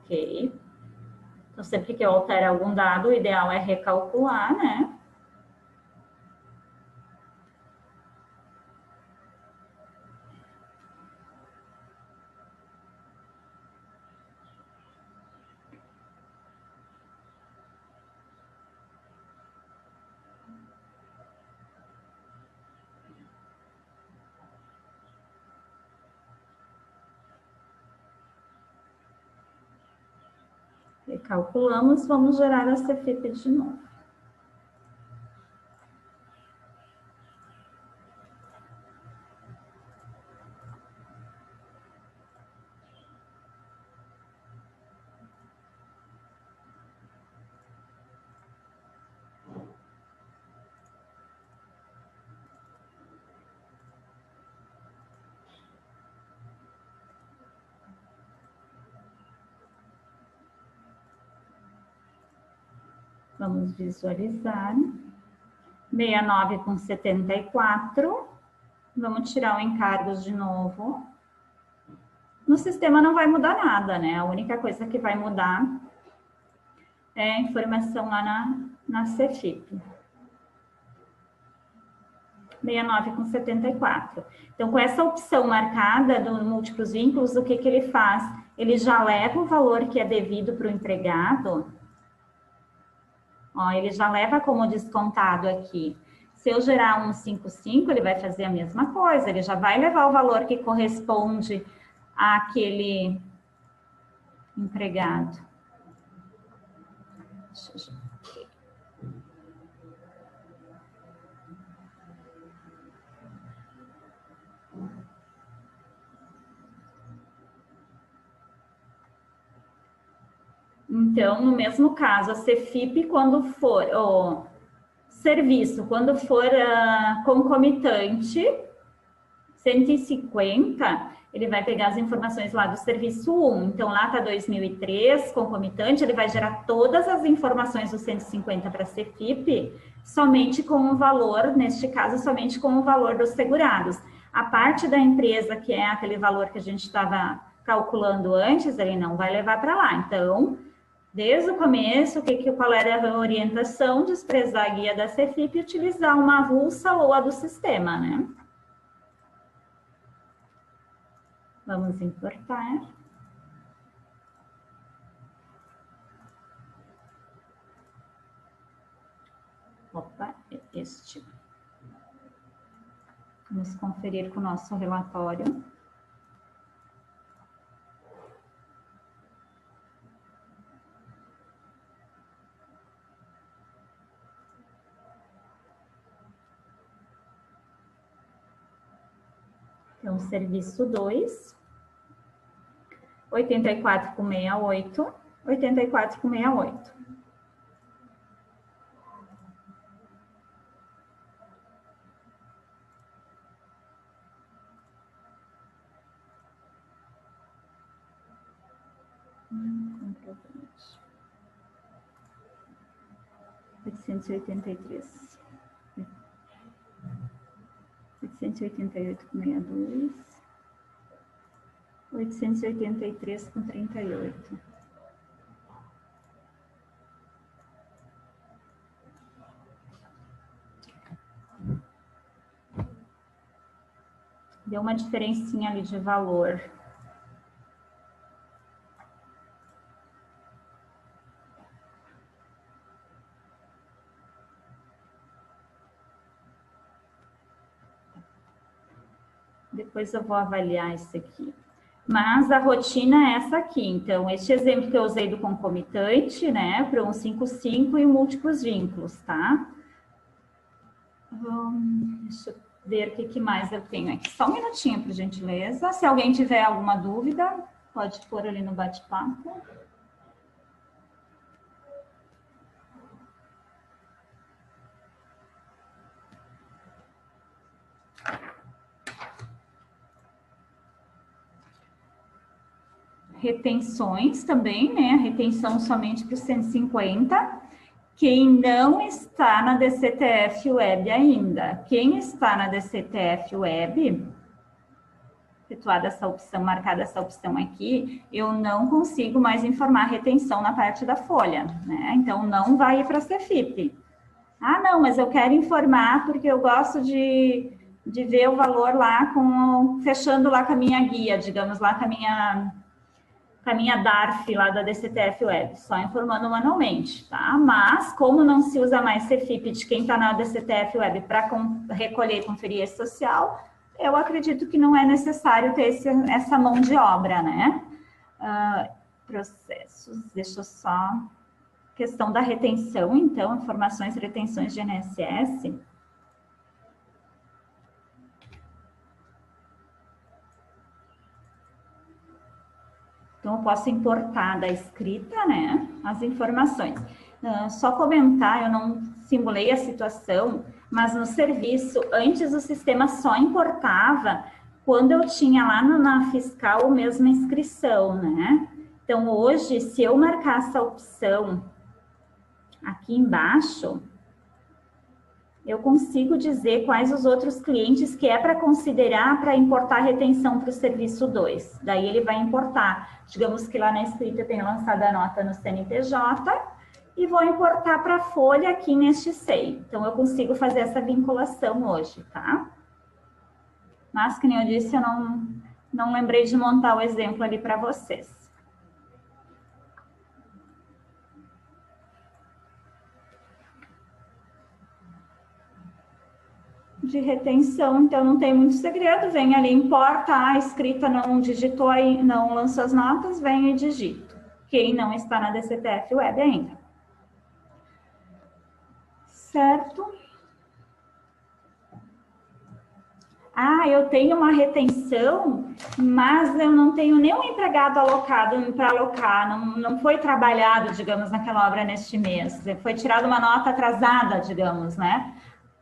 Ok. Então, sempre que eu altere algum dado, o ideal é recalcular, né? calculamos, vamos gerar a CFIP de novo. Vamos visualizar. 69 com 74. Vamos tirar o encargos de novo. No sistema não vai mudar nada, né? A única coisa que vai mudar é a informação lá na CFIP. 69 com 74. Então, com essa opção marcada do múltiplos vínculos, o que ele faz? Ele já leva o valor que é devido para o empregado. Ó, ele já leva como descontado aqui. Se eu gerar um 55, ele vai fazer a mesma coisa. Ele já vai levar o valor que corresponde àquele empregado. Deixa eu... Então, no mesmo caso, a CFIP, quando for, o serviço, quando for concomitante, 150, ele vai pegar as informações lá do serviço 1. Então, lá está 2003, concomitante, ele vai gerar todas as informações do 150 para a CFIP, somente com o valor, neste caso, somente com o valor dos segurados. A parte da empresa, que é aquele valor que a gente estava calculando antes, ele não vai levar para lá. Então, desde o começo, qual era a orientação? Desprezar a guia da CFIP e utilizar uma avulsa ou a do sistema, né? Vamos importar. Opa, este. Vamos conferir com o nosso relatório. Então, serviço 2, 84 com 68, 84 com 68. Comprovante. 883. 888 com 62, 883 com 38. Deu uma diferencinha ali de valor. Depois eu vou avaliar isso aqui. Mas a rotina é essa aqui. Então, este exemplo que eu usei do concomitante, né, para 155 e múltiplos vínculos, tá? Deixa eu ver o que mais eu tenho aqui. Só um minutinho, por gentileza. Se alguém tiver alguma dúvida, pode pôr ali no bate-papo. Retenções também, né? A retenção somente para os 150. Quem não está na DCTF Web ainda. Quem está na DCTF Web, efetuada essa opção, marcada essa opção aqui, eu não consigo mais informar retenção na parte da folha, né? Então, não vai ir para a CFIP. Ah, não, mas eu quero informar porque eu gosto de ver o valor lá, fechando lá com a minha guia, digamos, lá com a minha DARF lá da DCTF Web, só informando manualmente, tá? Mas, como não se usa mais CFIP de quem está na DCTF Web para recolher e conferir esse social, eu acredito que não é necessário ter essa mão de obra, né? processos, deixa eu só... Questão da retenção, então, informações e retenções de INSS. Então, eu posso importar da escrita, né, as informações. Só comentar, eu não simulei a situação, mas no serviço, antes o sistema só importava quando eu tinha lá na fiscal a mesma inscrição, né? Então, hoje, se eu marcar essa opção aqui embaixo, eu consigo dizer quais os outros clientes que é para considerar para importar retenção para o serviço 2. Daí ele vai importar. Digamos que lá na escrita eu tenho lançado a nota no CNPJ e vou importar para a folha aqui neste SEI. Então, eu consigo fazer essa vinculação hoje, tá? Mas, que nem eu disse, eu não lembrei de montar o exemplo ali para vocês. De retenção, então não tem muito segredo, vem ali, importa, a escrita não digitou, aí, não lançou as notas, vem e digito. Quem não está na DCTF Web ainda. Certo? Ah, eu tenho uma retenção, mas eu não tenho nenhum empregado alocado para alocar, não foi trabalhado, digamos, naquela obra neste mês, foi tirada uma nota atrasada, digamos, né?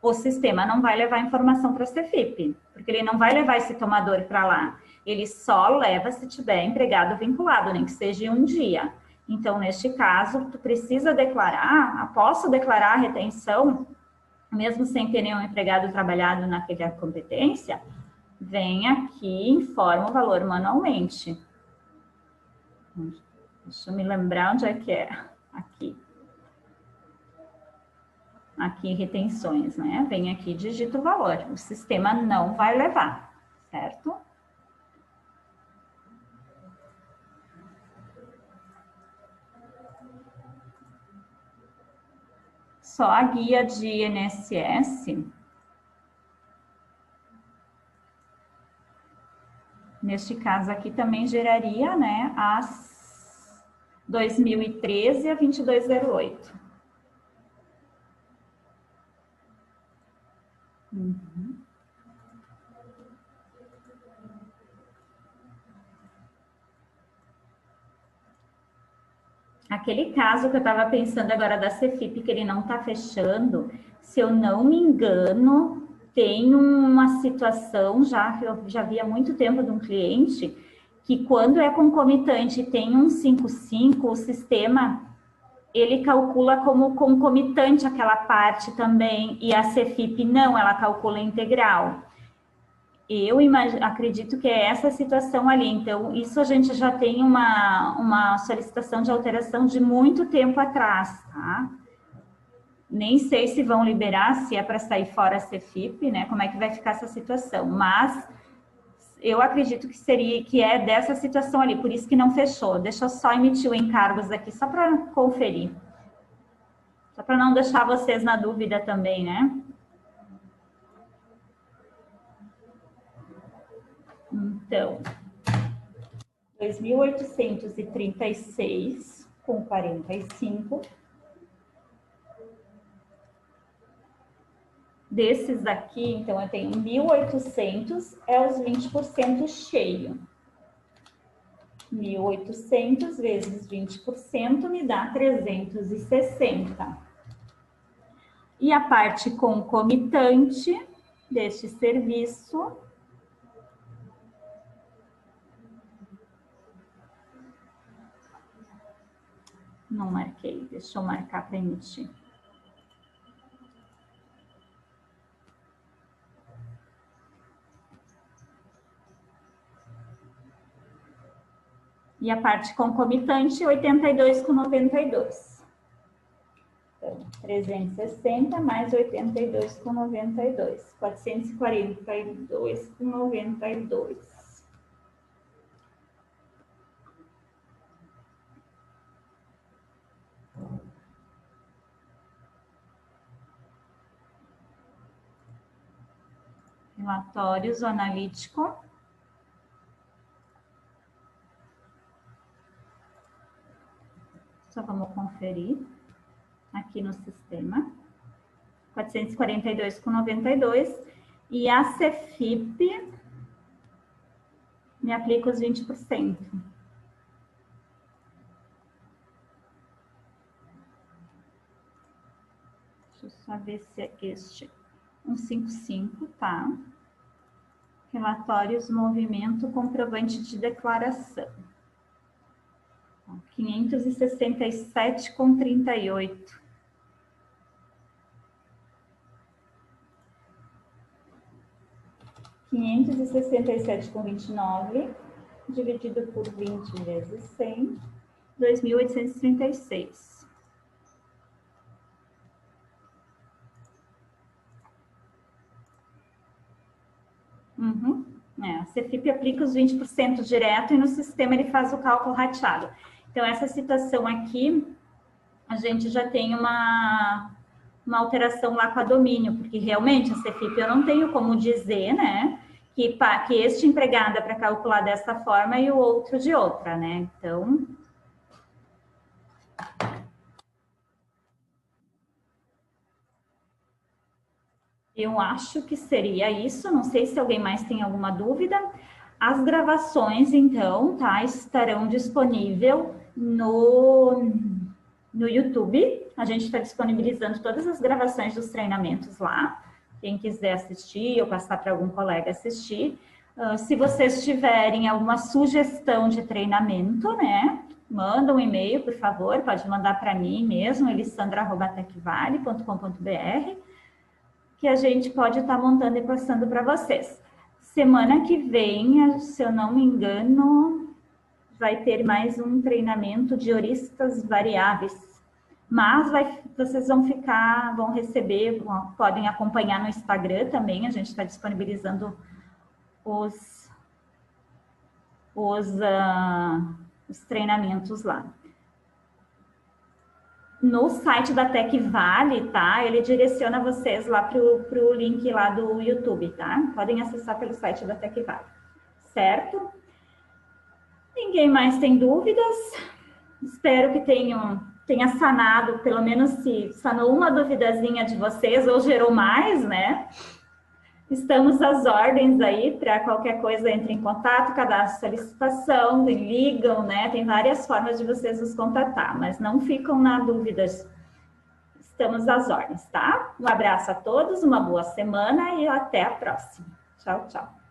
O sistema não vai levar informação para a CFIP, porque ele não vai levar esse tomador para lá. Ele só leva se tiver empregado vinculado, nem que seja um dia. Então, neste caso, tu precisa declarar, posso declarar a retenção, mesmo sem ter nenhum empregado trabalhado naquela competência, vem aqui e informa o valor manualmente. Deixa eu me lembrar onde é que é. Aqui. Aqui, retenções, né? Vem aqui, digita o valor. O sistema não vai levar, certo? Só a guia de INSS. Neste caso aqui também geraria, né, as 2013 a 2208. Uhum. Aquele caso que eu estava pensando agora da CFIP, que ele não está fechando, se eu não me engano, tem uma situação, que eu já vi há muito tempo de um cliente, que quando é concomitante e tem um 55, o sistema, ele calcula como concomitante aquela parte também, e a CFIP não, ela calcula integral. Eu acredito que é essa situação ali. Então, isso a gente já tem uma solicitação de alteração de muito tempo atrás, tá? Nem sei se vão liberar, se é para sair fora a CFIP, né? Como é que vai ficar essa situação? Mas eu acredito que é dessa situação ali, por isso que não fechou. Deixa eu só emitir o encargos aqui, só para conferir. Só para não deixar vocês na dúvida também, né? Então, 2.836,45. Desses aqui, então, eu tenho 1.800, é os 20% cheio. 1.800 vezes 20% me dá 360. E a parte concomitante deste serviço... Não marquei, deixa eu marcar para emitir. E a parte concomitante, 82,92. Então, 360 mais 82,92. 442,92. Relatórios analítico. Só vamos conferir aqui no sistema. 442,92. E a Cefip me aplica os 20%. Deixa eu só ver se é este 155, tá? Relatórios, movimento, comprovante de declaração. 567,38. 567,29 dividido por 20 vezes 100, 2.836. A Cefip aplica os 20% direto e no sistema ele faz o cálculo rateado. Então, essa situação aqui, a gente já tem uma alteração lá com a domínio, porque realmente a Cefip eu não tenho como dizer, né, que este empregado é para calcular dessa forma e o outro de outra, né? Então, eu acho que seria isso. Não sei se alguém mais tem alguma dúvida. As gravações, então, tá, estarão disponíveis no YouTube. A gente está disponibilizando todas as gravações dos treinamentos lá. Quem quiser assistir ou passar para algum colega assistir. Se vocês tiverem alguma sugestão de treinamento, né, manda um e-mail, por favor. Pode mandar para mim mesmo, elissandra@tecvale.com.br, que a gente pode estar montando e passando para vocês. Semana que vem, se eu não me engano, vai ter mais um treinamento de heuristas variáveis. Mas vocês vão receber, podem acompanhar no Instagram também, a gente está disponibilizando os treinamentos lá. No site da Tecvale, tá? Ele direciona vocês lá pro link lá do YouTube, tá? Podem acessar pelo site da Tecvale, certo? Ninguém mais tem dúvidas? Espero que tenha sanado, pelo menos se sanou uma duvidazinha de vocês, ou gerou mais, né? Estamos às ordens aí, para qualquer coisa entre em contato, cadastro solicitação, ligam, né? Tem várias formas de vocês nos contatar, mas não ficam na dúvida. Estamos às ordens, tá? Um abraço a todos, uma boa semana e até a próxima. Tchau, tchau.